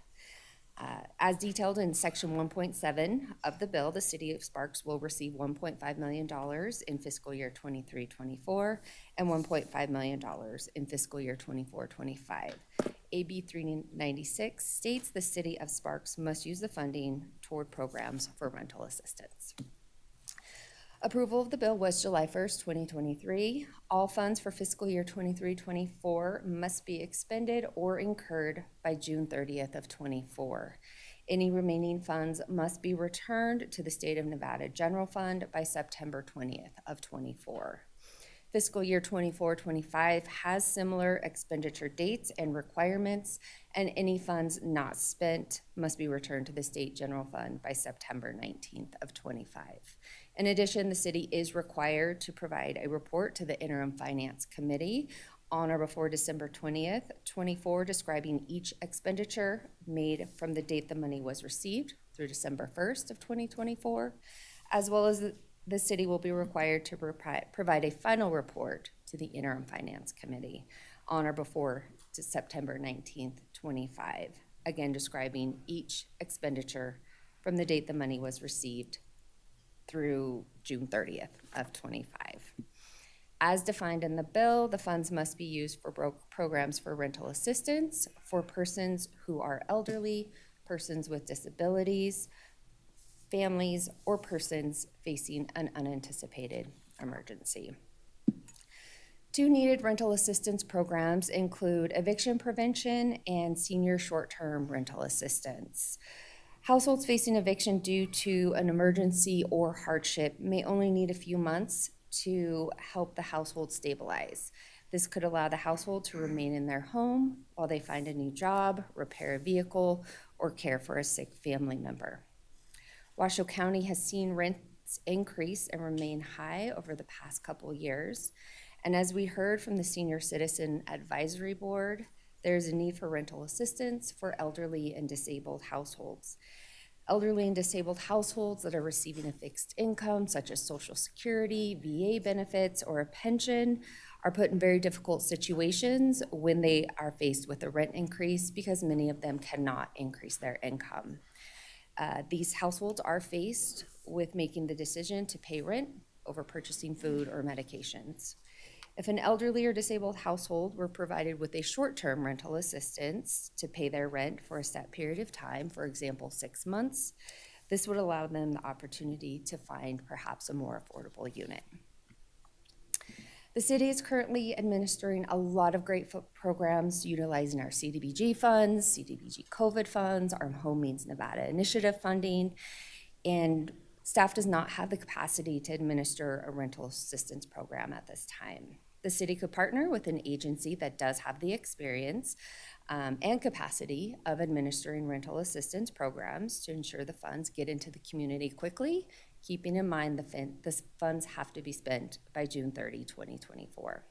E: As detailed in section 1.7 of the bill, the City of Sparks will receive $1.5 million in fiscal year 23-24 and $1.5 million in fiscal year 24-25. AB 396 states the City of Sparks must use the funding toward programs for rental assistance. Approval of the bill was July 1st, 2023. All funds for fiscal year 23-24 must be expended or incurred by June 30th of 24. Any remaining funds must be returned to the State of Nevada General Fund by September 20th of 24. Fiscal year 24-25 has similar expenditure dates and requirements, and any funds not spent must be returned to the State General Fund by September 19th of 25. In addition, the city is required to provide a report to the Interim Finance Committee on or before December 20th, 24, describing each expenditure made from the date the money was received through December 1st of 2024, as well as the city will be required to provide a final report to the Interim Finance Committee on or before September 19th, 25, again describing each expenditure from the date the money was received through June 30th of 25. As defined in the bill, the funds must be used for programs for rental assistance for persons who are elderly, persons with disabilities, families, or persons facing an unanticipated emergency. Two needed rental assistance programs include eviction prevention and senior short-term rental assistance. Households facing eviction due to an emergency or hardship may only need a few months to help the household stabilize. This could allow the household to remain in their home while they find a new job, repair a vehicle, or care for a sick family member. Washoe County has seen rents increase and remain high over the past couple years. And as we heard from the Senior Citizen Advisory Board, there's a need for rental assistance for elderly and disabled households. Elderly and disabled households that are receiving a fixed income, such as Social Security, VA benefits, or a pension, are put in very difficult situations when they are faced with a rent increase because many of them cannot increase their income. These households are faced with making the decision to pay rent over purchasing food or medications. If an elderly or disabled household were provided with a short-term rental assistance to pay their rent for a set period of time, for example, 6 months, this would allow them the opportunity to find perhaps a more affordable unit. The city is currently administering a lot of great programs utilizing our CDBG funds, CDBG COVID funds, our Home Means Nevada Initiative funding, and staff does not have the capacity to administer a rental assistance program at this time. The city could partner with an agency that does have the experience and capacity of administering rental assistance programs to ensure the funds get into the community quickly, keeping in mind the funds have to be spent by June 30, 2024.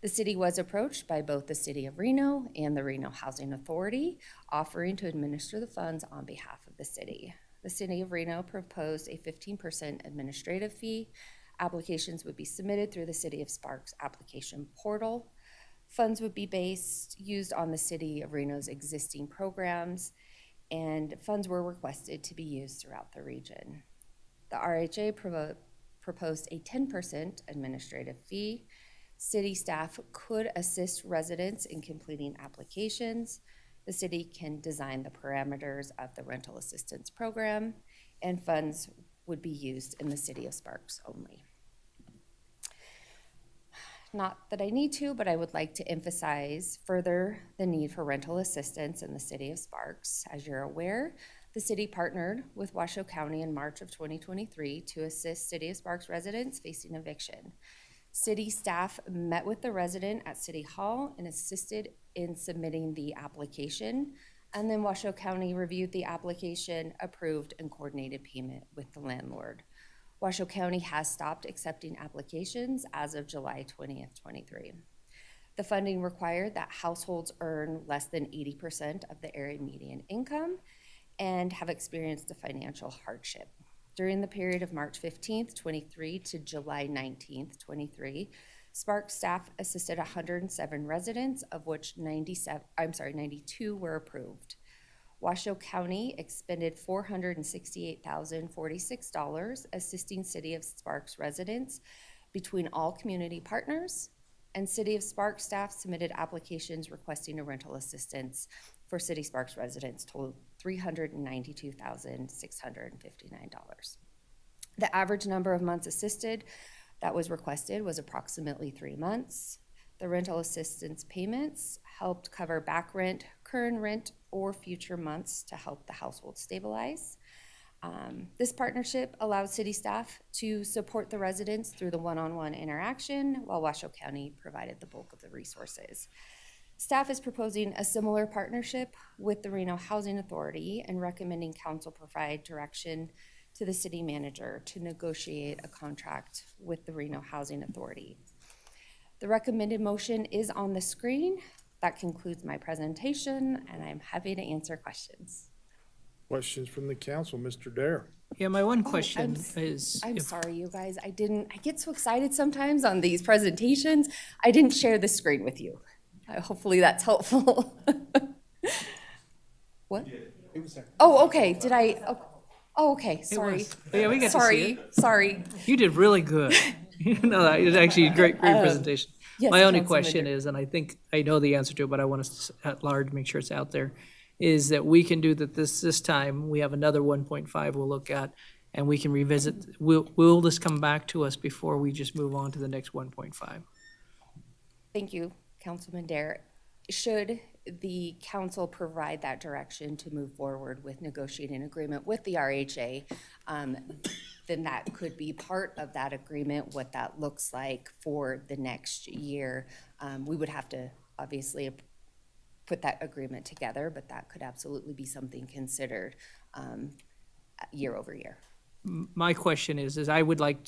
E: The city was approached by both the City of Reno and the Reno Housing Authority, offering to administer the funds on behalf of the city. The City of Reno proposed a 15% administrative fee. Applications would be submitted through the City of Sparks application portal. Funds would be used on the City of Reno's existing programs, and funds were requested to be used throughout the region. The RHA proposed a 10% administrative fee. City staff could assist residents in completing applications. The city can design the parameters of the rental assistance program, and funds would be used in the City of Sparks only. Not that I need to, but I would like to emphasize further the need for rental assistance in the City of Sparks. As you're aware, the city partnered with Washoe County in March of 2023 to assist City of Sparks residents facing eviction. City staff met with the resident at City Hall and assisted in submitting the application. And then Washoe County reviewed the application, approved, and coordinated payment with the landlord. Washoe County has stopped accepting applications as of July 20th, 23. The funding required that households earn less than 80% of the area median income and have experienced a financial hardship. During the period of March 15th, 23 to July 19th, 23, Sparks staff assisted 107 residents, of which 92 were approved. Washoe County expended $468,046 assisting City of Sparks residents between all community partners, and City of Sparks staff submitted applications requesting a rental assistance for City Sparks residents totaled $392,659. The average number of months assisted that was requested was approximately 3 months. The rental assistance payments helped cover back rent, current rent, or future months to help the household stabilize. This partnership allowed city staff to support the residents through the one-on-one interaction, while Washoe County provided the bulk of the resources. Staff is proposing a similar partnership with the Reno Housing Authority and recommending council provide direction to the city manager to negotiate a contract with the Reno Housing Authority. The recommended motion is on the screen. That concludes my presentation, and I'm happy to answer questions.
B: Questions from the council, Mr. Dare.
J: Yeah, my one question is.
E: I'm sorry, you guys. I get so excited sometimes on these presentations. I didn't share the screen with you. Hopefully that's helpful. What? Oh, okay. Did I? Oh, okay. Sorry.
J: Yeah, we got to see it.
E: Sorry.
J: You did really good. No, that was actually a great presentation.
E: yes,
J: My only
E: Councilman
J: question
E: Dare.
J: is, and I think I know the answer to it, but I want us at large, make sure it's out there, is that we can do that this time. We have another 1.5 we'll look at, and we can revisit. Will this come back to us before we just move on to the next 1.5?
E: Thank you, Councilman Dare. Should the council provide that direction to move forward with negotiating an agreement with the RHA, then that could be part of that agreement, what that looks like for the next year. We would have to obviously put that agreement together, but that could absolutely be something considered year over year.
J: My question is I would like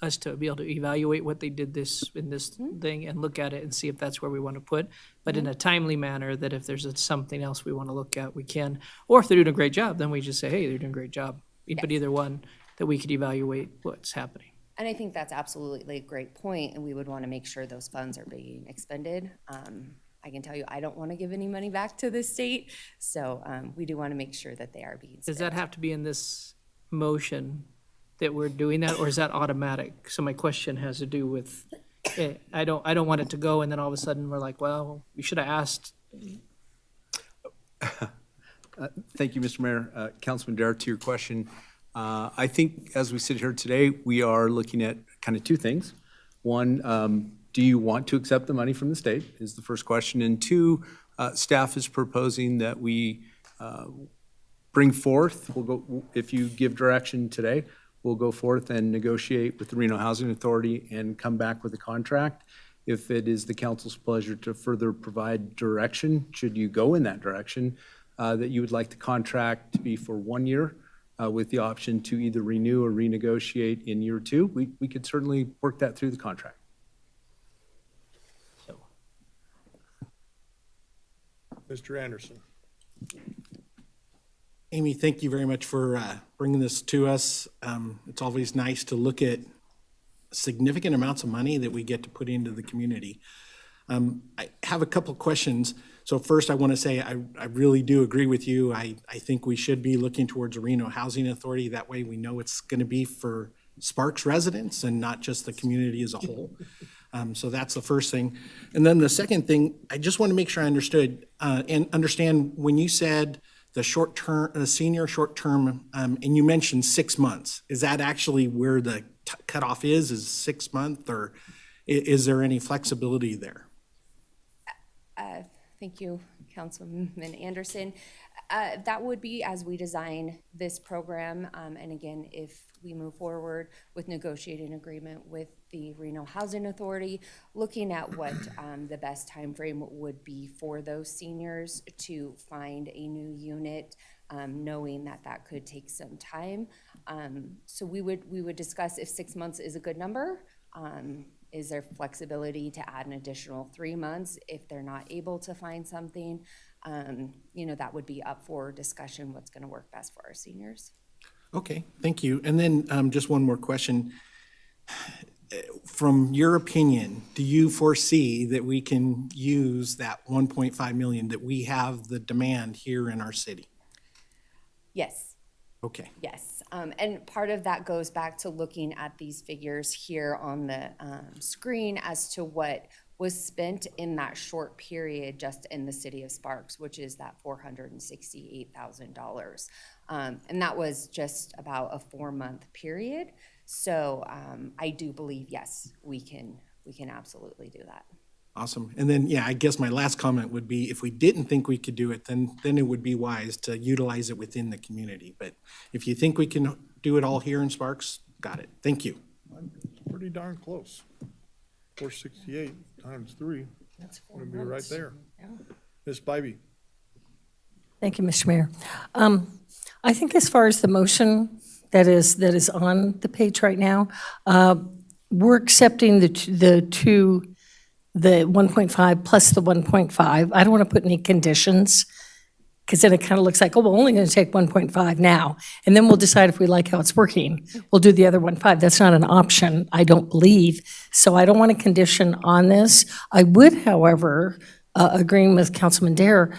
J: us to be able to evaluate what they did in this thing and look at it and see if that's where we want to put, but in a timely manner, that if there's something else we want to look at, we can. Or if they're doing a great job, then we just say, hey, they're doing a great job. But either one, that we could evaluate what's happening.
E: And I think that's absolutely a great point, and we would want to make sure those funds are being expended. I can tell you, I don't want to give any money back to the state, so we do want to make sure that they are being spent.
J: Does that have to be in this motion that we're doing that, or is that automatic? So my question has to do with, I don't want it to go and then all of a sudden we're like, well, we should have asked.
K: Thank you, Mr. Mayor. Councilman Dare, to your question, I think as we sit here today, we are looking at kind of two things. One, do you want to accept the money from the state is the first question. And two, staff is proposing that we bring forth, if you give direction today, we'll go forth and negotiate with the Reno Housing Authority and come back with a contract. If it is the council's pleasure to further provide direction, should you go in that direction, that you would like the contract to be for 1 year with the option to either renew or renegotiate in year 2, we could certainly work that through the contract.
B: Mr. Anderson.
F: Amy, thank you very much for bringing this to us. It's always nice to look at significant amounts of money that we get to put into the community. I have a couple questions. So first, I want to say I really do agree with you. I think we should be looking towards a Reno Housing Authority. That way we know it's going to be for Sparks residents and not just the community as a whole. So that's the first thing. And then the second thing, I just want to make sure I understood and understand when you said the short-term, the senior short-term, and you mentioned 6 months. Is that actually where the cutoff is 6 months, or is there any flexibility there?
E: Thank you, Councilman Anderson. That would be as we design this program. And again, if we move forward with negotiating agreement with the Reno Housing Authority, looking at what the best time frame would be for those seniors to find a new unit, knowing that that could take some time. So we would discuss if 6 months is a good number. Is there flexibility to add an additional 3 months if they're not able to find something? That would be up for discussion, what's going to work best for our seniors.
F: Okay, thank you. And then just one more question. From your opinion, do you foresee that we can use that 1.5 million, that we have the demand here in our city?
E: Yes.
F: Okay.
E: Yes, and part of that goes back to looking at these figures here on the screen as to what was spent in that short period just in the city of Sparks, which is that $468,000. And that was just about a 4-month period. So I do believe, yes, we can absolutely do that.
F: Awesome. And then, yeah, I guess my last comment would be if we didn't think we could do it, then it would be wise to utilize it within the community. But if you think we can do it all here in Sparks, got it. Thank you.
B: Pretty darn close. 468 times 3.
A: That's 4
B: Would be right
A: months.
B: there.
A: Yeah.
B: Ms. Bybee.
A: Thank you, Mr. Mayor. I think as far as the motion that is on the page right now, we're accepting the 1.5 plus the 1.5. I don't want to put any conditions, because then it kind of looks like, oh, we're only going to take 1.5 now, and then we'll decide if we like how it's working. We'll do the other 1.5. That's not an option, I don't believe. So I don't want a condition on this. I would, however, agreeing with Councilman Dare,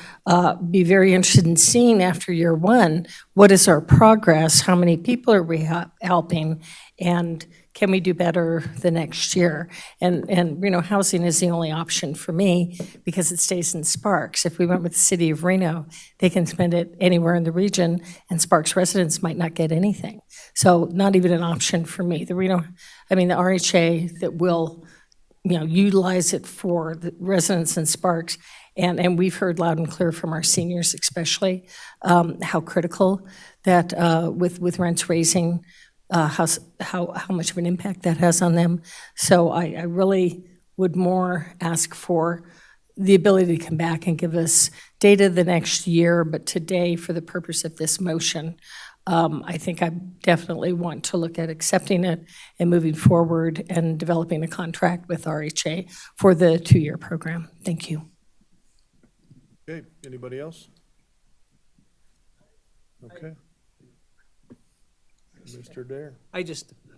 A: be very interested in seeing after year 1, what is our progress? How many people are we helping? And can we do better the next year? And Reno Housing is the only option for me because it stays in Sparks. If we went with the city of Reno, they can spend it anywhere in the region, and Sparks residents might not get anything. So not even an option for me. The RHA that will utilize it for the residents in Sparks. And we've heard loud and clear from our seniors especially, how critical that with rents raising, how much of an impact that has on them. So I really would more ask for the ability to come back and give us data the next year, but today, for the purpose of this motion, I think I definitely want to look at accepting it and moving forward and developing a contract with RHA for the 2-year program. Thank you.
B: Okay, anybody else? Okay. Mr. Dare.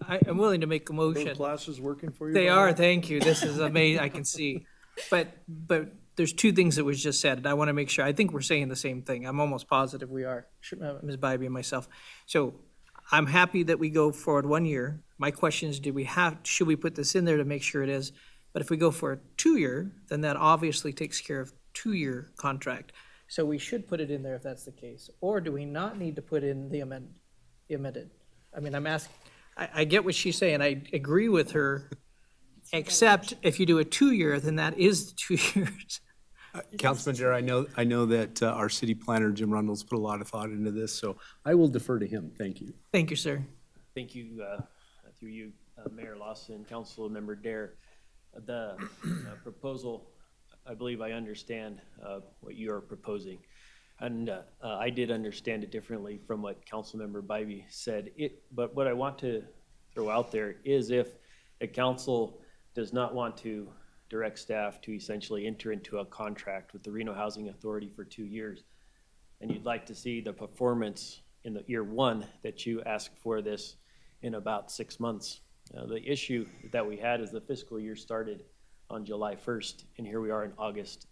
J: I'm willing to make a motion.
B: Those classes working for you?
J: They
B: by
J: are,
B: now?
J: thank you. This is amazing, I can see. But there's 2 things that was just said, and I want to make sure, I think we're saying the same thing. I'm almost positive we are, Ms. Bybee and myself. So I'm happy that we go forward 1 year. My question is, should we put this in there to make sure it is? But if we go for a 2-year, then that obviously takes care of 2-year contract. So we should put it in there if that's the case. Or do we not need to put in the amended? I mean, I'm asking, I get what she's saying. I agree with her, except if you do a 2-year, then that is the 2 years.
K: Councilman Dare, I know that our city planner, Jim Rundle's put a lot of thought into this, so I will defer to him. Thank you.
J: Thank you, sir.
P: Thank you, through you, Mayor Lawson, Council Member Dare. The proposal, I believe I understand what you are proposing. And I did understand it differently from what Councilmember Bybee said. But what I want to throw out there is if a council does not want to direct staff to essentially enter into a contract with the Reno Housing Authority for 2 years, and you'd like to see the performance in the year 1 that you ask for this in about 6 months. The issue that we had is the fiscal year started on July 1st, and here we are in August.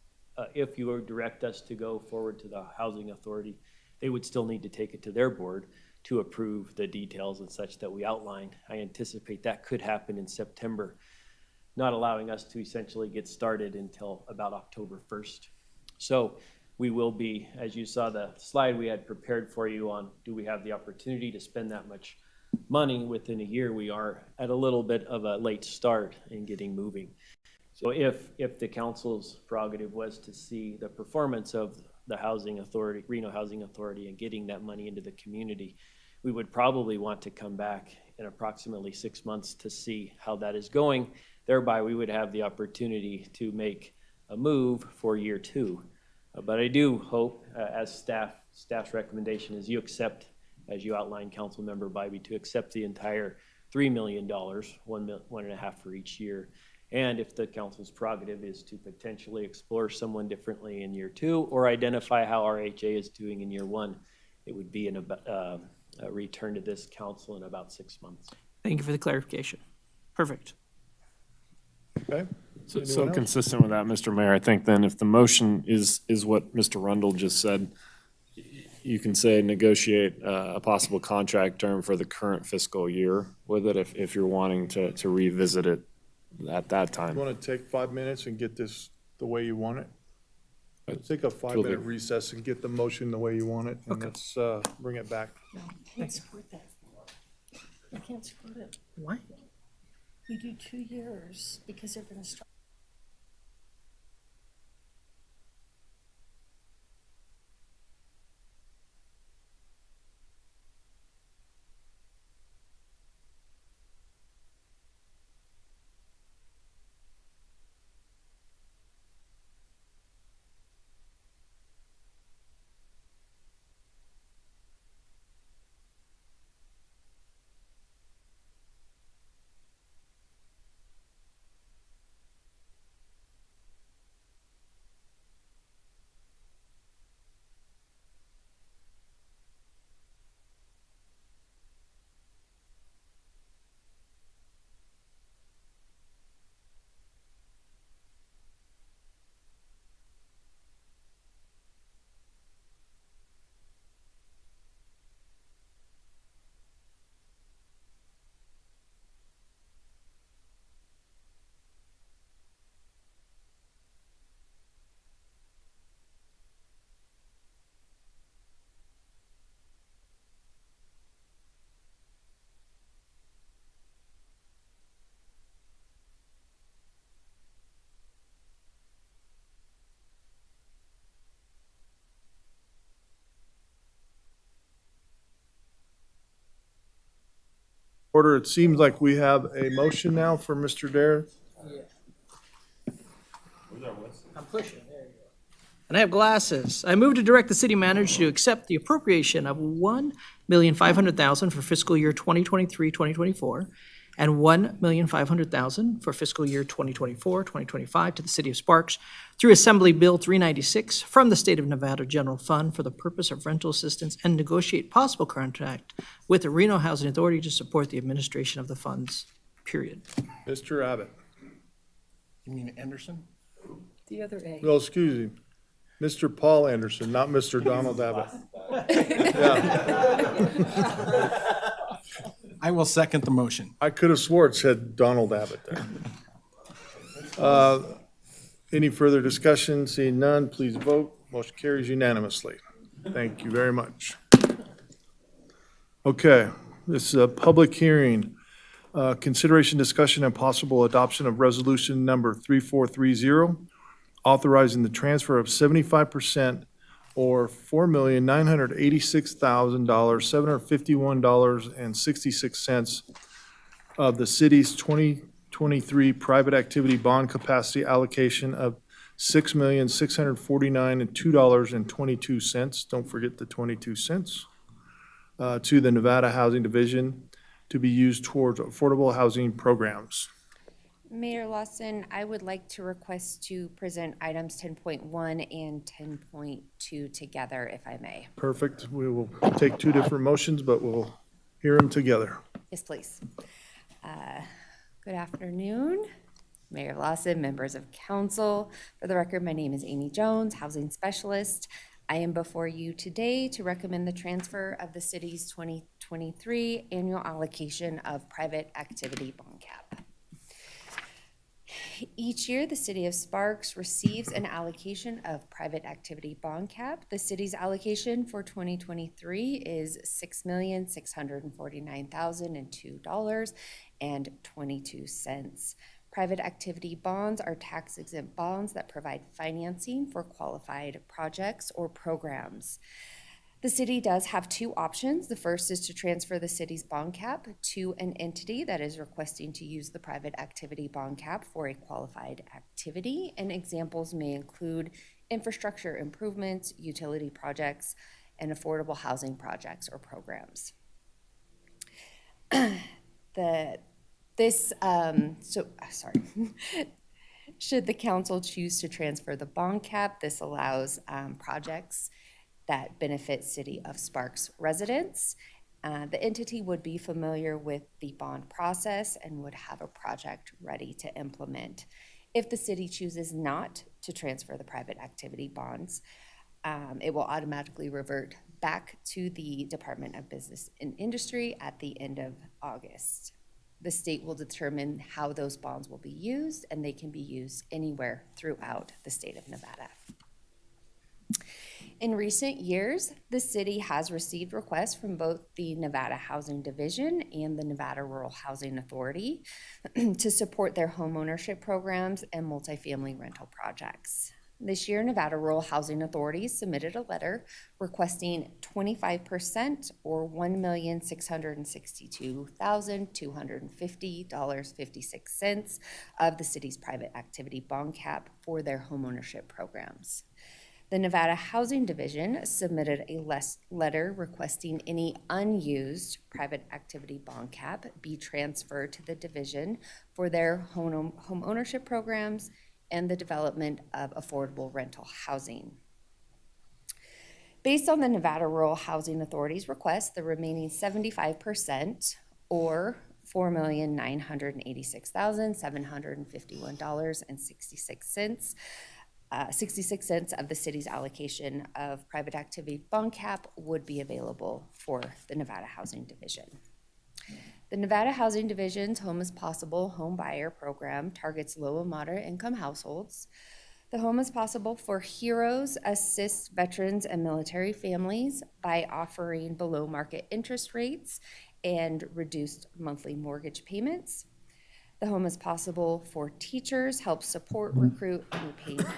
P: If you would direct us to go forward to the Housing Authority, they would still need to take it to their board to approve the details and such that we outlined. I anticipate that could happen in September, not allowing us to essentially get started until about October 1st. So we will be, as you saw the slide we had prepared for you on, do we have the opportunity to spend that much money within a year? We are at a little bit of a late start in getting moving. So if the council's prerogative was to see the performance of the Housing Authority, Reno Housing Authority, and getting that money into the community, we would probably want to come back in approximately 6 months to see how that is going. Thereby, we would have the opportunity to make a move for year 2. But I do hope, as staff's recommendation is you accept, as you outlined, Councilmember Bybee, to accept the entire $3 million, $1.5 for each year. And if the council's prerogative is to potentially explore someone differently in year 2 or identify how RHA is doing in year 1, it would be a return to this council in about 6 months.
J: Thank you for the clarification. Perfect.
B: Okay.
H: So
B: Anyone else?
H: consistent with that, Mr. Mayor, I think then if the motion is what Mr. Rundle just said, you can say negotiate a possible contract term for the current fiscal year with it if you're wanting to revisit it at that time.
B: You want to take 5 minutes and get this the way you want it? Let's take a 5-minute
H: Totally.
B: recess and get the motion the way you want it, and let's bring it back.
A: No, I can't support that. I can't support it.
J: Why?
A: You do 2 years because they're gonna start.
B: Order, it seems like we have a motion now for Mr. Dare.
J: I'm pushing. There you go. And I have glasses. I move to direct the city manager to accept the appropriation of $1,500,000 for fiscal year 2023-2024 and $1,500,000 for fiscal year 2024-2025 to the city of Sparks through Assembly Bill 396 from the State of Nevada General Fund for the purpose of rental assistance and negotiate possible contract with the Reno Housing Authority to support the administration of the funds, period.
B: Mr. Abbott.
F: You mean Anderson?
A: The other A.
B: No, excuse me. Mr. Paul Anderson, not Mr. Donald Abbott. Yeah.
F: I will second the motion.
B: I could have swore it said Donald Abbott there. Any further discussion? Seeing none, please vote. Motion carries unanimously. Thank you very much. Okay, this is a public hearing. Consideration, discussion, and possible adoption of resolution number 3430, authorizing the transfer of 75% or $4,986,751.66 of the city's 2023 private activity bond capacity allocation of $6,649,02.22. Don't forget the 22 cents. To the Nevada Housing Division to be used towards affordable housing programs.
E: Mayor Lawson, I would like to request to present items 10.1 and 10.2 together, if I may.
B: Perfect. We will take two different motions, but we'll hear them together.
E: Yes, please. Good afternoon. Mayor Lawson, members of council. For the record, my name is Amy Jones, housing specialist. I am before you today to recommend the transfer of the city's 2023 annual allocation of private activity bond cap. Each year, the city of Sparks receives an allocation of private activity bond cap. The city's allocation for 2023 is $6,649,002.22. Private activity bonds are tax-exempt bonds that provide financing for qualified projects or programs. The city does have two options. The first is to transfer the city's bond cap to an entity that is requesting to use the private activity bond cap for a qualified activity, and examples may include infrastructure improvements, utility projects, and affordable housing projects or programs. Should the council choose to transfer the bond cap, this allows projects that benefit City of Sparks residents. The entity would be familiar with the bond process and would have a project ready to implement. If the city chooses not to transfer the private activity bonds, it will automatically revert back to the Department of Business and Industry at the end of August. The state will determine how those bonds will be used, and they can be used anywhere throughout the state of Nevada. In recent years, the city has received requests from both the Nevada Housing Division and the Nevada Rural Housing Authority to support their homeownership programs and multifamily rental projects. This year, Nevada Rural Housing Authority submitted a letter requesting 25% or $1,662,250.56 of the city's private activity bond cap for their homeownership programs. The Nevada Housing Division submitted a letter requesting any unused private activity bond cap be transferred to the division for their home ownership programs and the development of affordable rental housing. Based on the Nevada Rural Housing Authority's request, the remaining 75% or $4,986,751.66 66 cents of the city's allocation of private activity bond cap would be available for the Nevada Housing Division. The Nevada Housing Division's Home is Possible home buyer program targets low and moderate income households. The Home is Possible for Heroes assists veterans and military families by offering below market interest rates and reduced monthly mortgage payments. The Home is Possible for Teachers helps support, recruit, and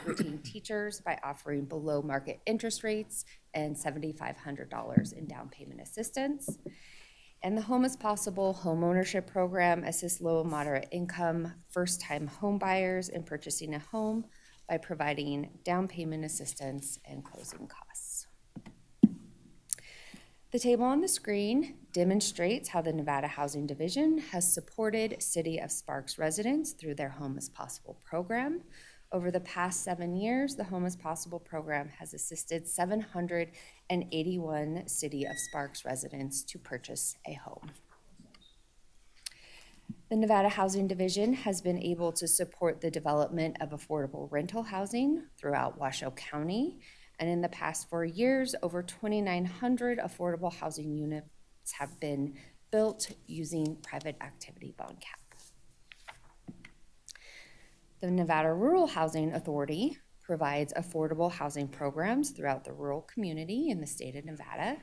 E: retain teachers by offering below market interest rates and $7,500 in down payment assistance. And the Home is Possible homeownership program assists low and moderate income first-time home buyers in purchasing a home by providing down payment assistance and closing costs. The table on the screen demonstrates how the Nevada Housing Division has supported City of Sparks residents through their Home is Possible program. Over the past 7 years, the Home is Possible program has assisted 781 City of Sparks residents to purchase a home. The Nevada Housing Division has been able to support the development of affordable rental housing throughout Washoe County. And in the past 4 years, over 2,900 affordable housing units have been built using private activity bond cap. The Nevada Rural Housing Authority provides affordable housing programs throughout the rural community in the state of Nevada.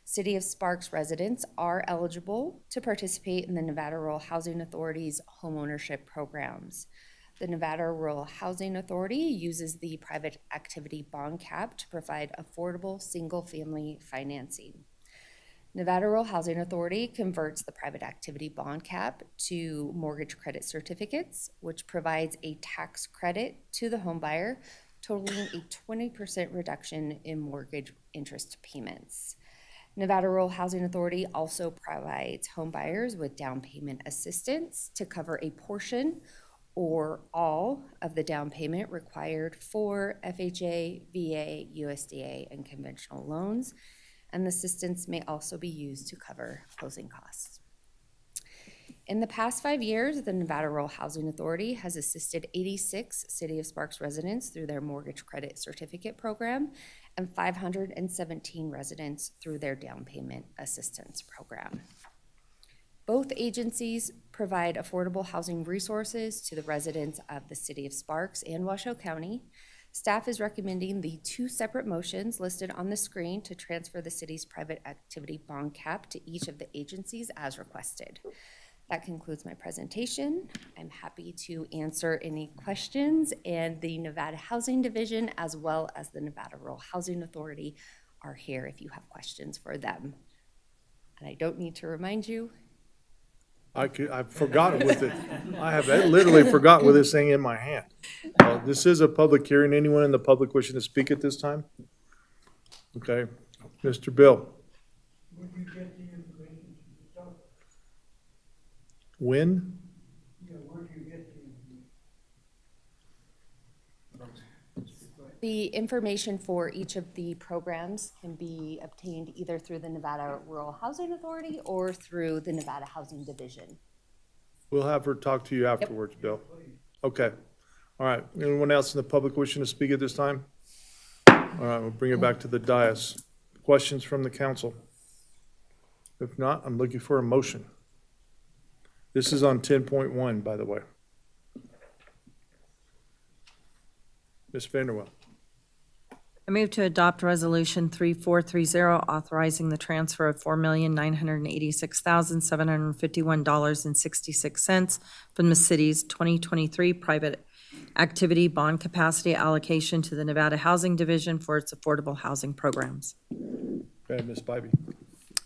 E: City of Sparks residents are eligible to participate in the Nevada Rural Housing Authority's homeownership programs. The Nevada Rural Housing Authority uses the private activity bond cap to provide affordable single-family financing. Nevada Rural Housing Authority converts the private activity bond cap to mortgage credit certificates, which provides a tax credit to the home buyer, totaling a 20% reduction in mortgage interest payments. Nevada Rural Housing Authority also provides home buyers with down payment assistance to cover a portion or all of the down payment required for FHA, VA, USDA, and conventional loans, and the assistance may also be used to cover closing costs. In the past 5 years, the Nevada Rural Housing Authority has assisted 86 City of Sparks residents through their mortgage credit certificate program and 517 residents through their down payment assistance program. Both agencies provide affordable housing resources to the residents of the City of Sparks and Washoe County. Staff is recommending the 2 separate motions listed on the screen to transfer the city's private activity bond cap to each of the agencies as requested. That concludes my presentation. I'm happy to answer any questions, and the Nevada Housing Division as well as the Nevada Rural Housing Authority are here if you have questions for them. And I don't need to remind you.
B: I've forgotten with it. I literally forgot with this thing in my hand. This is a public hearing. Anyone in the public wishing to speak at this time? Okay, Mr. Bill. When?
E: The information for each of the programs can be obtained either through the Nevada Rural Housing Authority or through the Nevada Housing Division.
B: We'll have her talk to you afterwards, Bill. Okay. All right. Anyone else in the public wishing to speak at this time? All right, we'll bring it back to the dais. Questions from the council? If not, I'm looking for a motion. This is on 10.1, by the way. Ms. Vanderwell.
Q: I move to adopt Resolution 3430, authorizing the transfer of $4,986,751.66 from the city's 2023 private activity bond capacity allocation to the Nevada Housing Division for its affordable housing programs.
B: Okay, Ms. Bybee.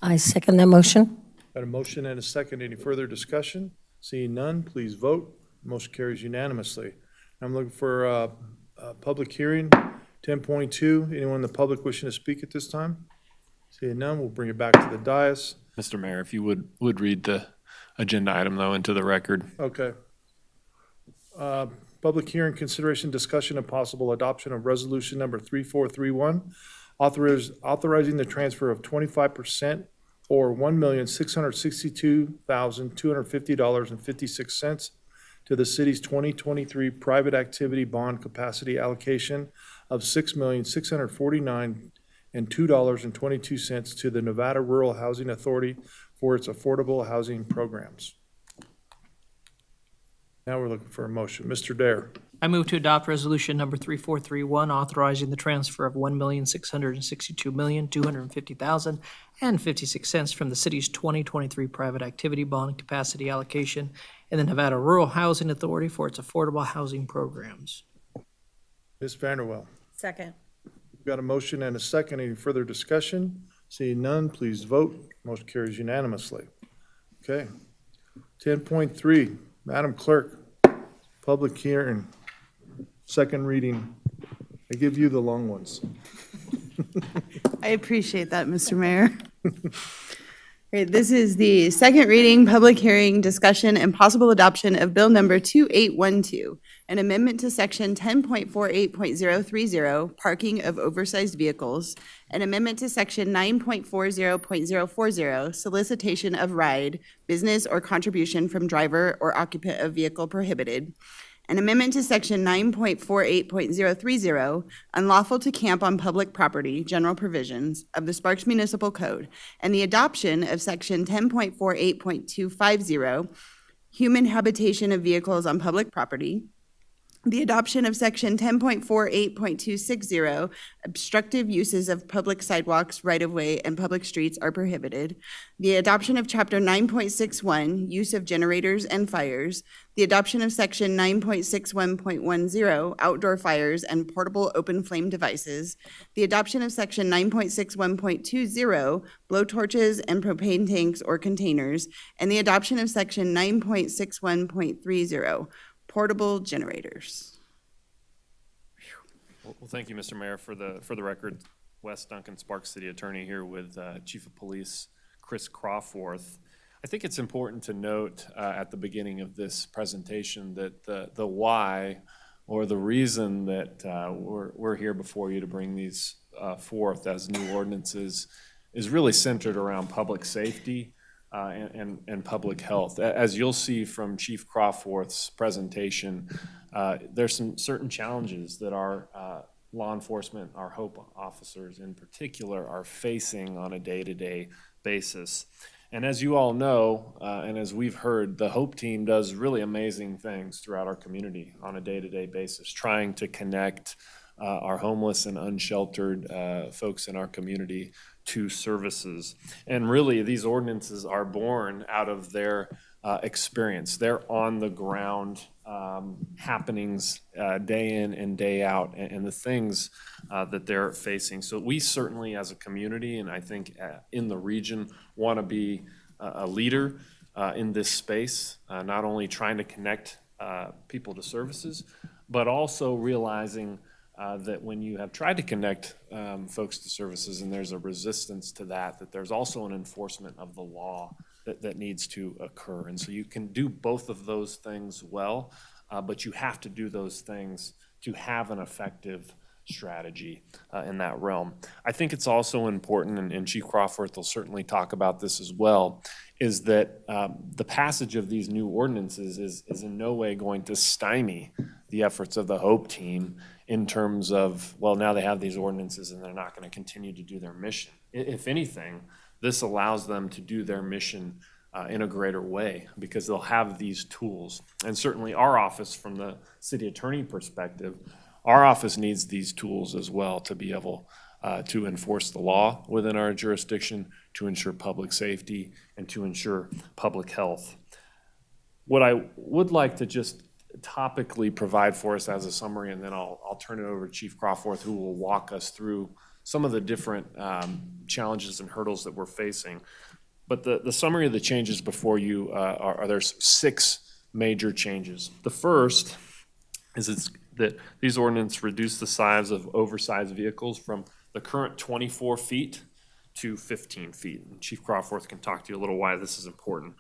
A: I second that motion.
B: Got a motion and a second. Any further discussion? Seeing none, please vote. Motion carries unanimously. I'm looking for a public hearing. 10.2, anyone in the public wishing to speak at this time? Seeing none, we'll bring it back to the dais.
H: Mr. Mayor, if you would read the agenda item, though, into the record.
B: Okay. Public hearing, consideration, discussion, and possible adoption of resolution number 3431, authorizing the transfer of 25% or $1,662,250.56 to the city's 2023 private activity bond capacity allocation of $6,649,02.22 to the Nevada Rural Housing Authority for its affordable housing programs. Now we're looking for a motion. Mr. Dare.
J: I move to adopt resolution number 3431, authorizing the transfer of $1,662,250,056 from the city's 2023 private activity bond capacity allocation in the Nevada Rural Housing Authority for its affordable housing programs.
B: Ms. Vanderwell.
Q: Second.
B: We've got a motion and a second. Any further discussion? Seeing none, please vote. Motion carries unanimously. Okay. 10.3, Madam Clerk, public hearing, second reading. I give you the long ones.
D: I appreciate that, Mr. Mayor. Great, this is the second reading, public hearing, discussion, and possible adoption of Bill Number 2812, an amendment to Section 10.48.030, parking of oversized vehicles, an amendment to Section 9.40.040, solicitation of ride, business or contribution from driver or occupant of vehicle prohibited, an amendment to Section 9.48.030, unlawful to camp on public property, general provisions of the Sparks Municipal Code, and the adoption of Section 10.48.250, human habitation of vehicles on public property, the adoption of Section 10.48.260, obstructive uses of public sidewalks, right-of-way, and public streets are prohibited, the adoption of Chapter 9.61, use of generators and fires, the adoption of Section 9.61.10, outdoor fires and portable open flame devices, the adoption of Section 9.61.20, blowtorches and propane tanks or containers, and the adoption of Section 9.61.30, portable generators.
H: Well, thank you, Mr. Mayor. For the record, Wes Duncan, Sparks City Attorney, here with Chief of Police Chris Crawforth. I think it's important to note at the beginning of this presentation that the why or the reason that we're here before you to bring these forth as new ordinances is really centered around public safety. and public health. As you'll see from Chief Crawforth's presentation, there's some certain challenges that our law enforcement, our HOPE officers in particular, are facing on a day-to-day basis. And as you all know, and as we've heard, the HOPE team does really amazing things throughout our community on a day-to-day basis, trying to connect our homeless and unsheltered folks in our community to services. And really, these ordinances are born out of their experience. They're on the ground happenings day in and day out, and the things that they're facing. So we certainly, as a community, and I think in the region, want to be a leader in this space, not only trying to connect people to services, but also realizing that when you have tried to connect folks to services and there's a resistance to that, that there's also an enforcement of the law that needs to occur. And so you can do both of those things well, but you have to do those things to have an effective strategy in that realm. I think it's also important, and Chief Crawford will certainly talk about this as well, is that the passage of these new ordinances is in no way going to stymie the efforts of the HOPE team in terms of, well, now they have these ordinances and they're not going to continue to do their mission. If anything, this allows them to do their mission in a greater way because they'll have these tools. And certainly our office, from the city attorney perspective, our office needs these tools as well to be able to enforce the law within our jurisdiction, to ensure public safety, and to ensure public health. What I would like to just topically provide for us as a summary, and then I'll turn it over to Chief Crawford, who will walk us through some of the different challenges and hurdles that we're facing. But the summary of the changes before you there's 6 major changes. The first is that these ordinances reduce the size of oversized vehicles from the current 24 feet to 15 feet. And Chief Crawford can talk to you a little why this is important.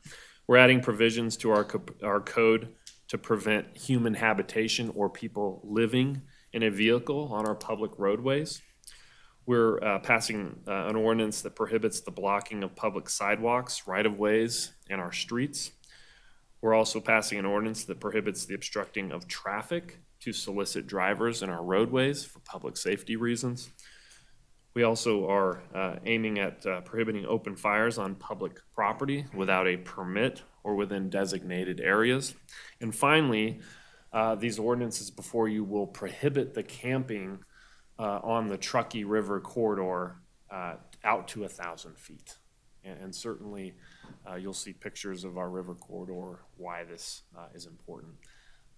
H: We're adding provisions to our code to prevent human habitation or people living in a vehicle on our public roadways. We're passing an ordinance that prohibits the blocking of public sidewalks, right-of-ways, and our streets. We're also passing an ordinance that prohibits the obstructing of traffic to solicit drivers in our roadways for public safety reasons. We also are aiming at prohibiting open fires on public property without a permit or within designated areas. And finally, these ordinances before you will prohibit the camping on the Truckee River corridor out to 1,000 feet. And certainly you'll see pictures of our river corridor, why this is important.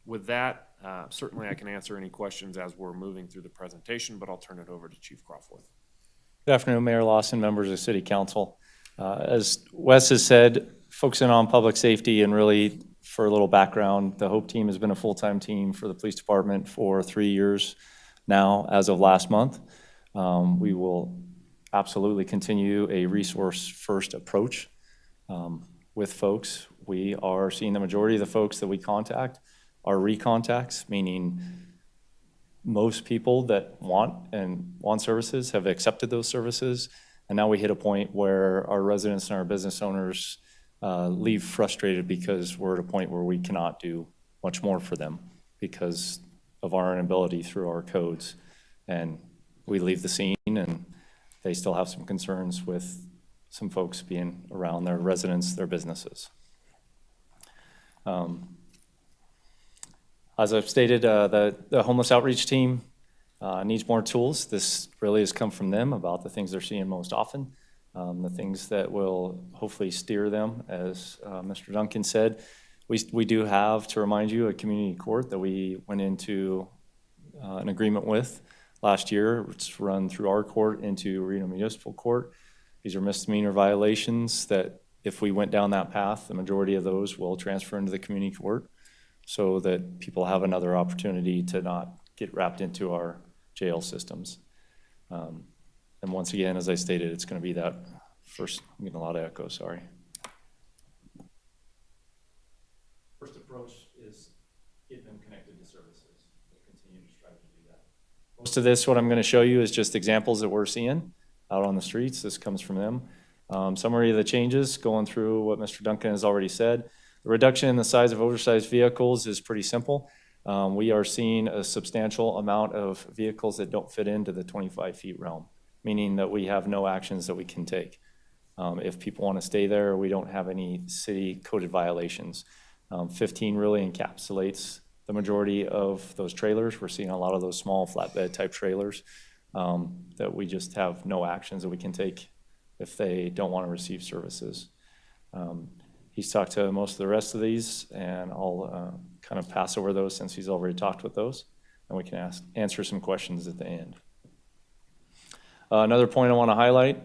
H: With that, certainly I can answer any questions as we're moving through the presentation, but I'll turn it over to Chief Crawford.
C: Good afternoon, Mayor Lawson, members of City Council. As Wes has said, focusing on public safety, and really for a little background, the HOPE team has been a full-time team for the police department for 3 years now as of last month. We will absolutely continue a resource-first approach with folks. We are seeing the majority of the folks that we contact are recontacts, meaning most people that want services have accepted those services. And now we hit a point where our residents and our business owners leave frustrated because we're at a point where we cannot do much more for them because of our inability through our codes. And we leave the scene and they still have some concerns with some folks being around their residents, their businesses. As I've stated, the homeless outreach team needs more tools. This really has come from them about the things they're seeing most often, the things that will hopefully steer them, as Mr. Duncan said. We do have, to remind you, a community court that we went into an agreement with last year. It's run through our court into Reno Municipal Court. These are misdemeanor violations that if we went down that path, the majority of those will transfer into the community court so that people have another opportunity to not get wrapped into our jail systems. And once again, as I stated, it's going to be that first, I'm getting a lot of echo, sorry.
H: First approach is get them connected to services. We'll continue to strive to do that.
C: Most of this, what I'm going to show you, is just examples that we're seeing out on the streets. This comes from them. Summary of the changes, going through what Mr. Duncan has already said. The reduction in the size of oversized vehicles is pretty simple. We are seeing a substantial amount of vehicles that don't fit into the 25 feet realm, meaning that we have no actions that we can take. If people want to stay there, we don't have any city coded violations. 15 really encapsulates the majority of those trailers. We're seeing a lot of those small flatbed type trailers that we just have no actions that we can take if they don't want to receive services. He's talked to most of the rest of these, and I'll kind of pass over those since he's already talked with those, and we can answer some questions at the end. Another point I want to highlight,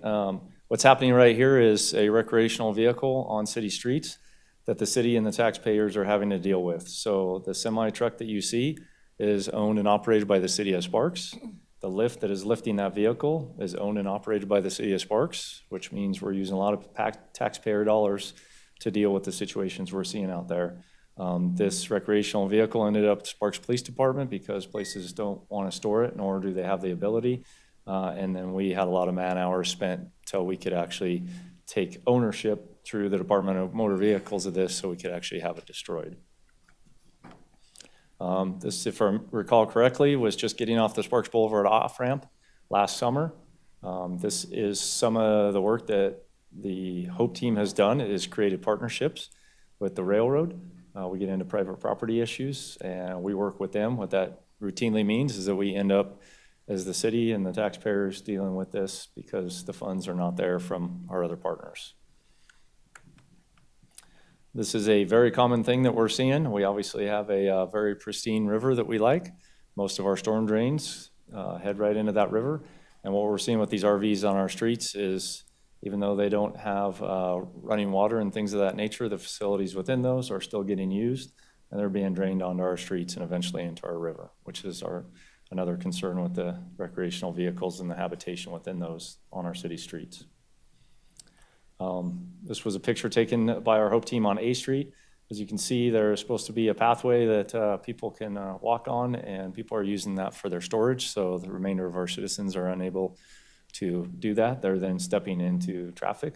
C: what's happening right here is a recreational vehicle on city streets that the city and the taxpayers are having to deal with. So the semi truck that you see is owned and operated by the city of Sparks. The lift that is lifting that vehicle is owned and operated by the city of Sparks, which means we're using a lot of taxpayer dollars to deal with the situations we're seeing out there. This recreational vehicle ended up at Sparks Police Department because places don't want to store it, nor do they have the ability. And then we had a lot of man hours spent till we could actually take ownership through the Department of Motor Vehicles of this so we could actually have it destroyed. This, if I recall correctly, was just getting off the Sparks Boulevard off-ramp last summer. This is some of the work that the HOPE team has done, is created partnerships with the railroad. We get into private property issues and we work with them. What that routinely means is that we end up as the city and the taxpayers dealing with this because the funds are not there from our other partners. This is a very common thing that we're seeing. We obviously have a very pristine river that we like. Most of our storm drains head right into that river. And what we're seeing with these RVs on our streets is, even though they don't have running water and things of that nature, the facilities within those are still getting used, and they're being drained onto our streets and eventually into our river, which is another concern with the recreational vehicles and the habitation within those on our city streets. This was a picture taken by our HOPE team on A Street. As you can see, there's supposed to be a pathway that people can walk on, and people are using that for their storage, so the remainder of our citizens are unable to do that. They're then stepping into traffic,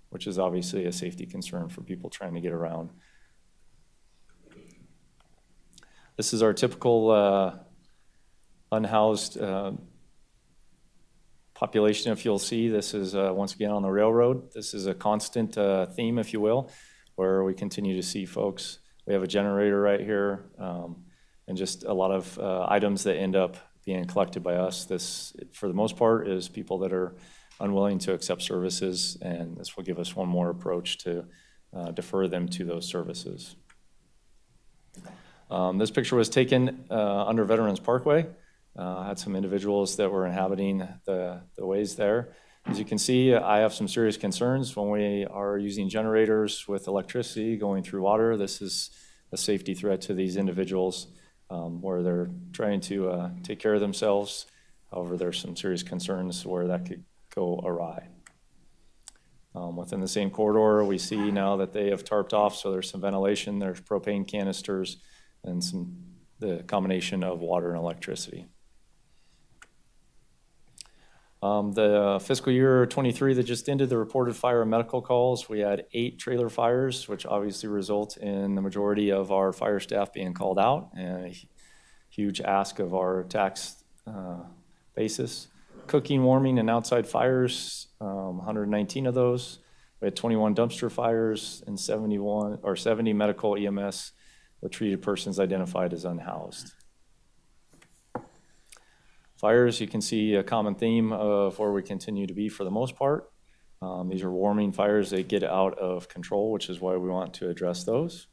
C: which is obviously a safety concern for people trying to get around. This is our typical unhoused population, if you'll see. This is once again on the railroad. This is a constant theme, if you will, where we continue to see folks. We have a generator right here, and just a lot of items that end up being collected by us. This, for the most part, is people that are unwilling to accept services, and this will give us one more approach to defer them to those services. This picture was taken under Veterans Parkway. Had some individuals that were inhabiting the ways there. As you can see, I have some serious concerns when we are using generators with electricity going through water. This is a safety threat to these individuals where they're trying to take care of themselves. However, there's some serious concerns where that could go awry. Within the same corridor, we see now that they have tarped off, so there's some ventilation, there's propane canisters, and the combination of water and electricity. The fiscal year 23 that just ended, the reported fire and medical calls, we had 8 trailer fires, which obviously result in the majority of our fire staff being called out, and a huge ask of our tax basis. Cooking, warming, and outside fires, 119 of those. We had 21 dumpster fires and 70 medical EMS with treated persons identified as unhoused. Fires, you can see a common theme of where we continue to be for the most part. These are warming fires that get out of control, which is why we want to address those.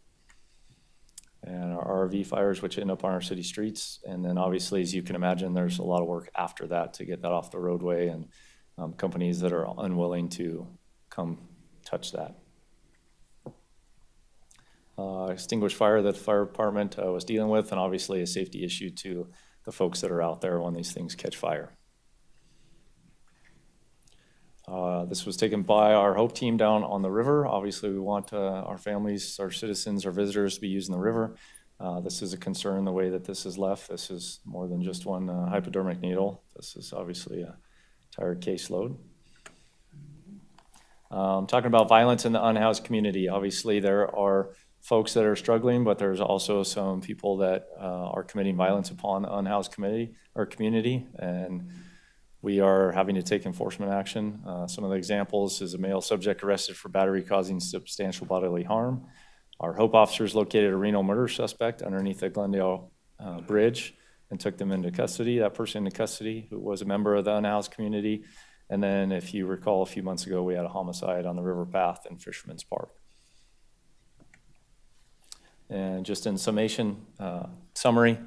C: And our RV fires, which end up on our city streets. And then obviously, as you can imagine, there's a lot of work after that to get that off the roadway, and companies that are unwilling to come touch that. Extinguished fire that the fire department was dealing with, and obviously a safety issue to the folks that are out there when these things catch fire. This was taken by our HOPE team down on the river. Obviously, we want our families, our citizens, our visitors to be using the river. This is a concern, the way that this is left. This is more than just one hypodermic needle. This is obviously a entire caseload. Talking about violence in the unhoused community, obviously there are folks that are struggling, but there's also some people that are committing violence upon the unhoused community, and we are having to take enforcement action. Some of the examples is a male subject arrested for battery causing substantial bodily harm. Our Hope officers located a Reno murder suspect underneath the Glendale Bridge and took them into custody, that person into custody, who was a member of the unhoused community. And then, if you recall, a few months ago, we had a homicide on the River Path in Fisherman's Park. And just in summation, summary,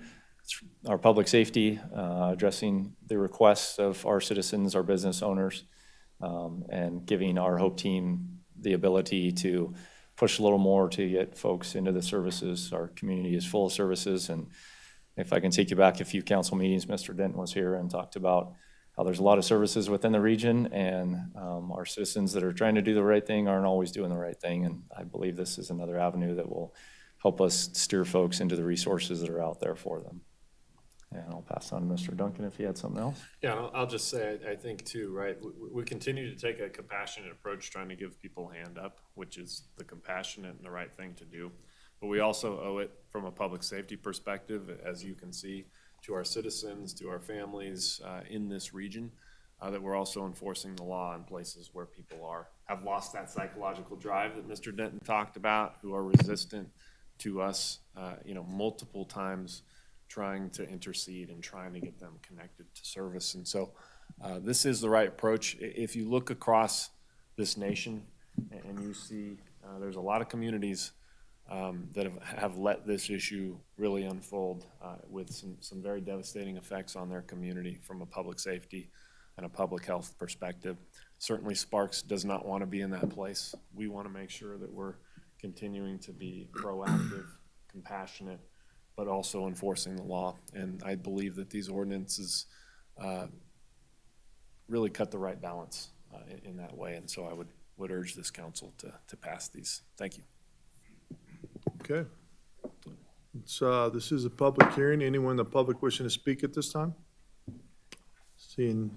C: our public safety, addressing the requests of our citizens, our business owners, and giving our Hope team the ability to push a little more to get folks into the services. Our community is full of services, and if I can take you back a few council meetings, Mr. Denton was here and talked about how there's a lot of services within the region, and our citizens that are trying to do the right thing aren't always doing the right thing, and I believe this is another avenue that will help us steer folks into the resources that are out there for them. And I'll pass on to Mr. Duncan if he had something else.
H: Yeah, and I'll just say, I think too, right, we continue to take a compassionate approach trying to give people a hand up, which is the compassionate and the right thing to do. But we also owe it from a public safety perspective, as you can see, to our citizens, to our families in this region, that we're also enforcing the law in places where people have lost that psychological drive that Mr. Denton talked about, who are resistant to us, multiple times trying to intercede and trying to get them connected to service. And so this is the right approach. If you look across this nation and you see there's a lot of communities that have let this issue really unfold with some very devastating effects on their community from a public safety and a public health perspective. Certainly Sparks does not want to be in that place. We want to make sure that we're continuing to be proactive, compassionate, but also enforcing the law. And I believe that these ordinances really cut the right balance in that way. And so I would urge this council to pass these. Thank you.
B: Okay. This is a public hearing. Anyone in the public wishing to speak at this time? Seeing,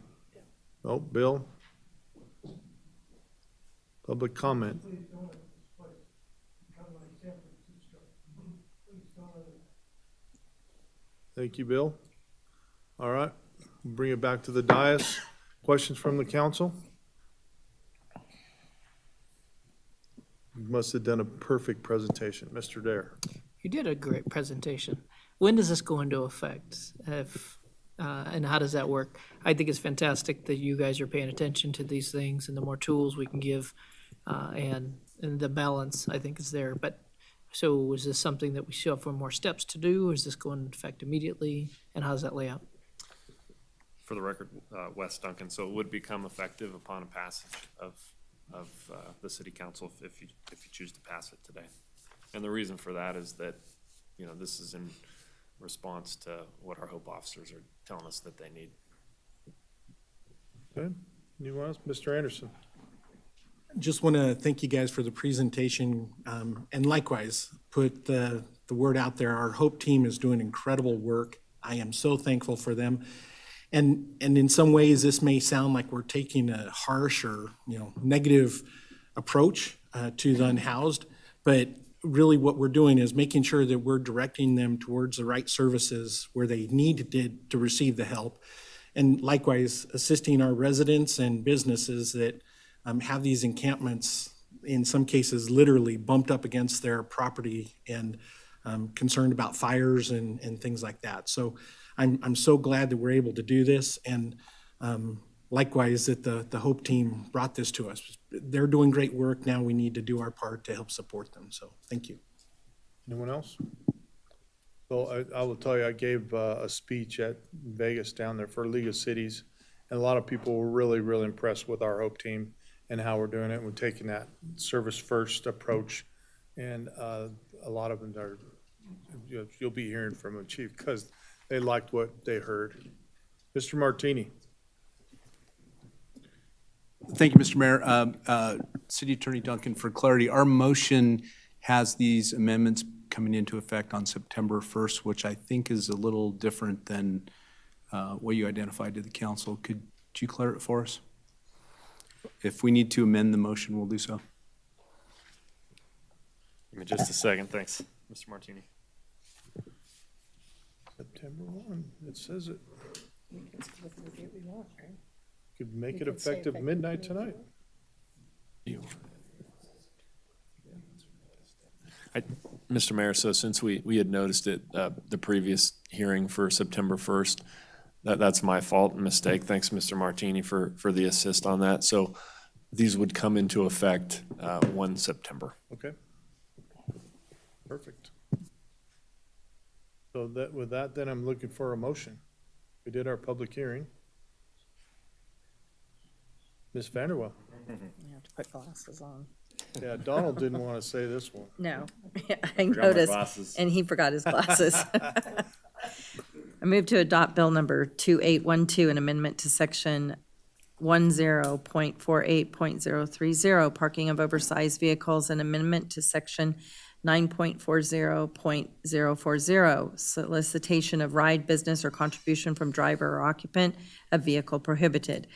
B: Bill? Public comment. Thank you, Bill. All right, bring it back to the dais. Questions from the council? You must have done a perfect presentation. Mr. Dare.
J: You did a great presentation. When does this go into effect? And how does that work? I think it's fantastic that you guys are paying attention to these things, and the more tools we can give, and the balance, I think, is there. But so is this something that we still have more steps to do? Or is this going into effect immediately? And how does that lay out?
H: For the record, Wes Duncan, so it would become effective upon a passage of the city council if you choose to pass it today. And the reason for that is that, this is in response to what our Hope officers are telling us that they need.
B: Okay, anyone else? Mr. Anderson.
F: Just want to thank you guys for the presentation, and likewise, put the word out there. Our Hope team is doing incredible work. I am so thankful for them. And in some ways, this may sound like we're taking a harsh or negative approach to the unhoused, but really what we're doing is making sure that we're directing them towards the right services where they need to receive the help. And likewise, assisting our residents and businesses that have these encampments, in some cases, literally bumped up against their property and concerned about fires and things like that. So I'm so glad that we're able to do this, and likewise that the Hope team brought this to us. They're doing great work. Now we need to do our part to help support them. So thank you.
B: Anyone else? Well, I will tell you, I gave a speech at Vegas down there for League of Cities, and a lot of people were really, really impressed with our Hope team and how we're doing it. We're taking that service first approach, and a lot of them are, you'll be hearing from them, Chief, because they liked what they heard. Mr. Martini.
K: Thank you, Mr. Mayor. City Attorney Duncan, for clarity, our motion has these amendments coming into effect on September 1st, which I think is a little different than what you identified to the council. Could you clarify it for us? If we need to amend the motion, we'll do so.
H: Give me just a second, thanks, Mr. Martini.
B: September 1, it says it. Could make it effective midnight tonight.
H: Mr. Mayor, so since we had noticed it, the previous hearing for September 1st, that's my fault and mistake. Thanks, Mr. Martini, for the assist on that. So these would come into effect 1 September.
B: Okay. Perfect. So that, with that, then I'm looking for a motion. We did our public hearing. Ms. Vanderwell.
Q: You have to put glasses on.
B: Yeah, Donald didn't want to say this one.
Q: No, I
H: my
Q: noticed,
H: glasses.
Q: and he forgot his glasses. I move to adopt Bill number 2812, an amendment to section 10.48.030, parking of oversized vehicles, and amendment to section 9.40.040, solicitation of ride, business, or contribution from driver or occupant of vehicle prohibited,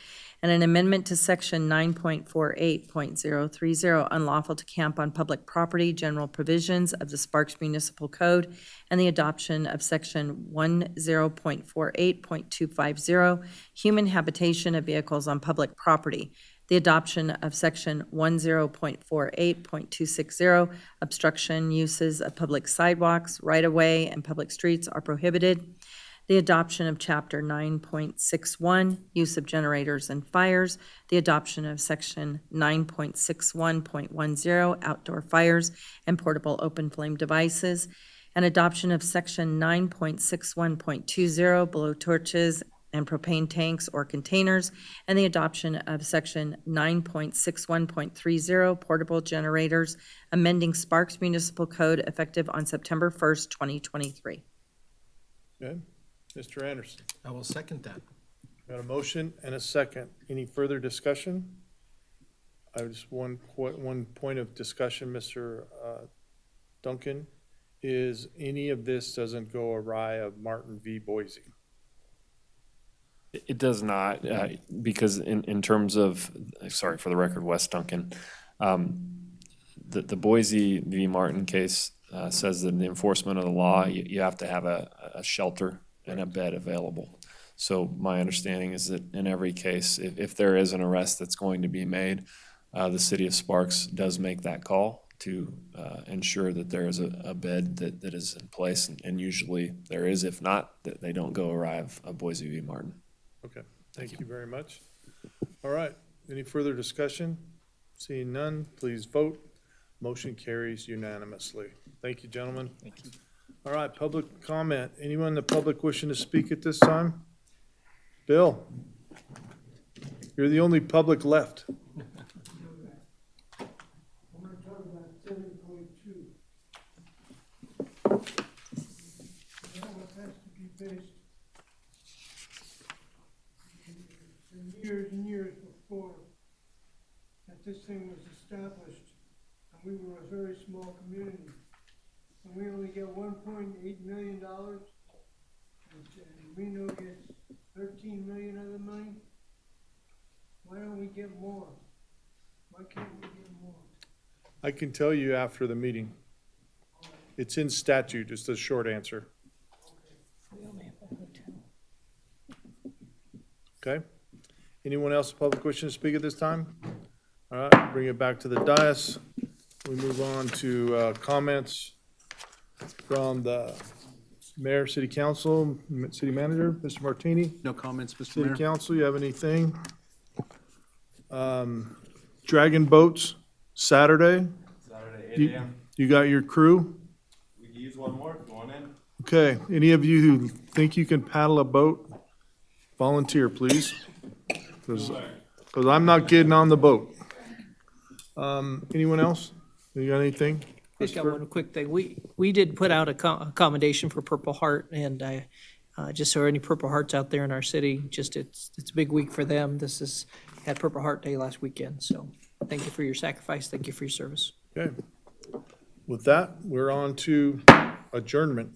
Q: and an amendment to section 9.48.030, unlawful to camp on public property, general provisions of the Sparks Municipal Code, and the adoption of section 10.48.250, human habitation of vehicles on public property, the adoption of section 10.48.260, obstruction uses of public sidewalks, right-of-way, and public streets are prohibited, the adoption of chapter 9.61, use of generators and fires, the adoption of section 9.61.10, outdoor fires and portable open flame devices, and adoption of section 9.61.20, blow torches and propane tanks or containers, and the adoption of section 9.61.30, portable generators, amending Sparks Municipal Code effective on September 1st, 2023.
B: Okay, Mr. Anderson.
F: I will second that.
B: Got a motion and a second. Any further discussion? I just one point of discussion, Mr. Duncan, is any of this doesn't go awry of Martin v. Boise.
H: It does not, because in terms of, sorry, for the record, Wes Duncan, the Boise v. Martin case says that in the enforcement of the law, you have to have a shelter and a bed available. So my understanding is that in every case, if there is an arrest that's going to be made, the city of Sparks does make that call to ensure that there is a bed that is in place, and usually there is. If not, that they don't go arrive of Boise v. Martin.
B: Okay, thank you very much. All right, any further discussion? Seeing none, please vote. Motion carries unanimously. Thank you, gentlemen. Thank you. All right, public comment. Anyone in the public wishing to speak at this time? Bill, you're the only public left.
I: I'm going to talk about 7.2. That one has to be based in years and years before that this thing was established, and we were a very small community. And we only get $1.8 million, and Reno gets 13 million of the money. Why don't we get more? Why can't we get more?
B: I can tell you after the meeting. It's in statute, is the short answer. Okay? Anyone else in public wishing to speak at this time? All right, bring it back to the dais. We move on to comments from the mayor, city council, city manager, Mr. Martini.
K: No comments, Mr. Mayor.
B: City council, you have anything? Dragon boats, Saturday?
U: Saturday, 8
B: You-
U: a.m.
B: You got your crew?
U: We can use one more, go on in.
B: Okay, any of you who think you can paddle a boat, volunteer, please. Because I'm not getting on the boat. Anyone else? You got anything?
J: Just got one quick thing. We did put out a accommodation for Purple Heart, and just so any Purple Hearts out there in our city, just it's a big week for them. Had Purple Heart Day last weekend, so thank you for your sacrifice. Thank you for your service.
B: Okay. With that, we're on to adjournment.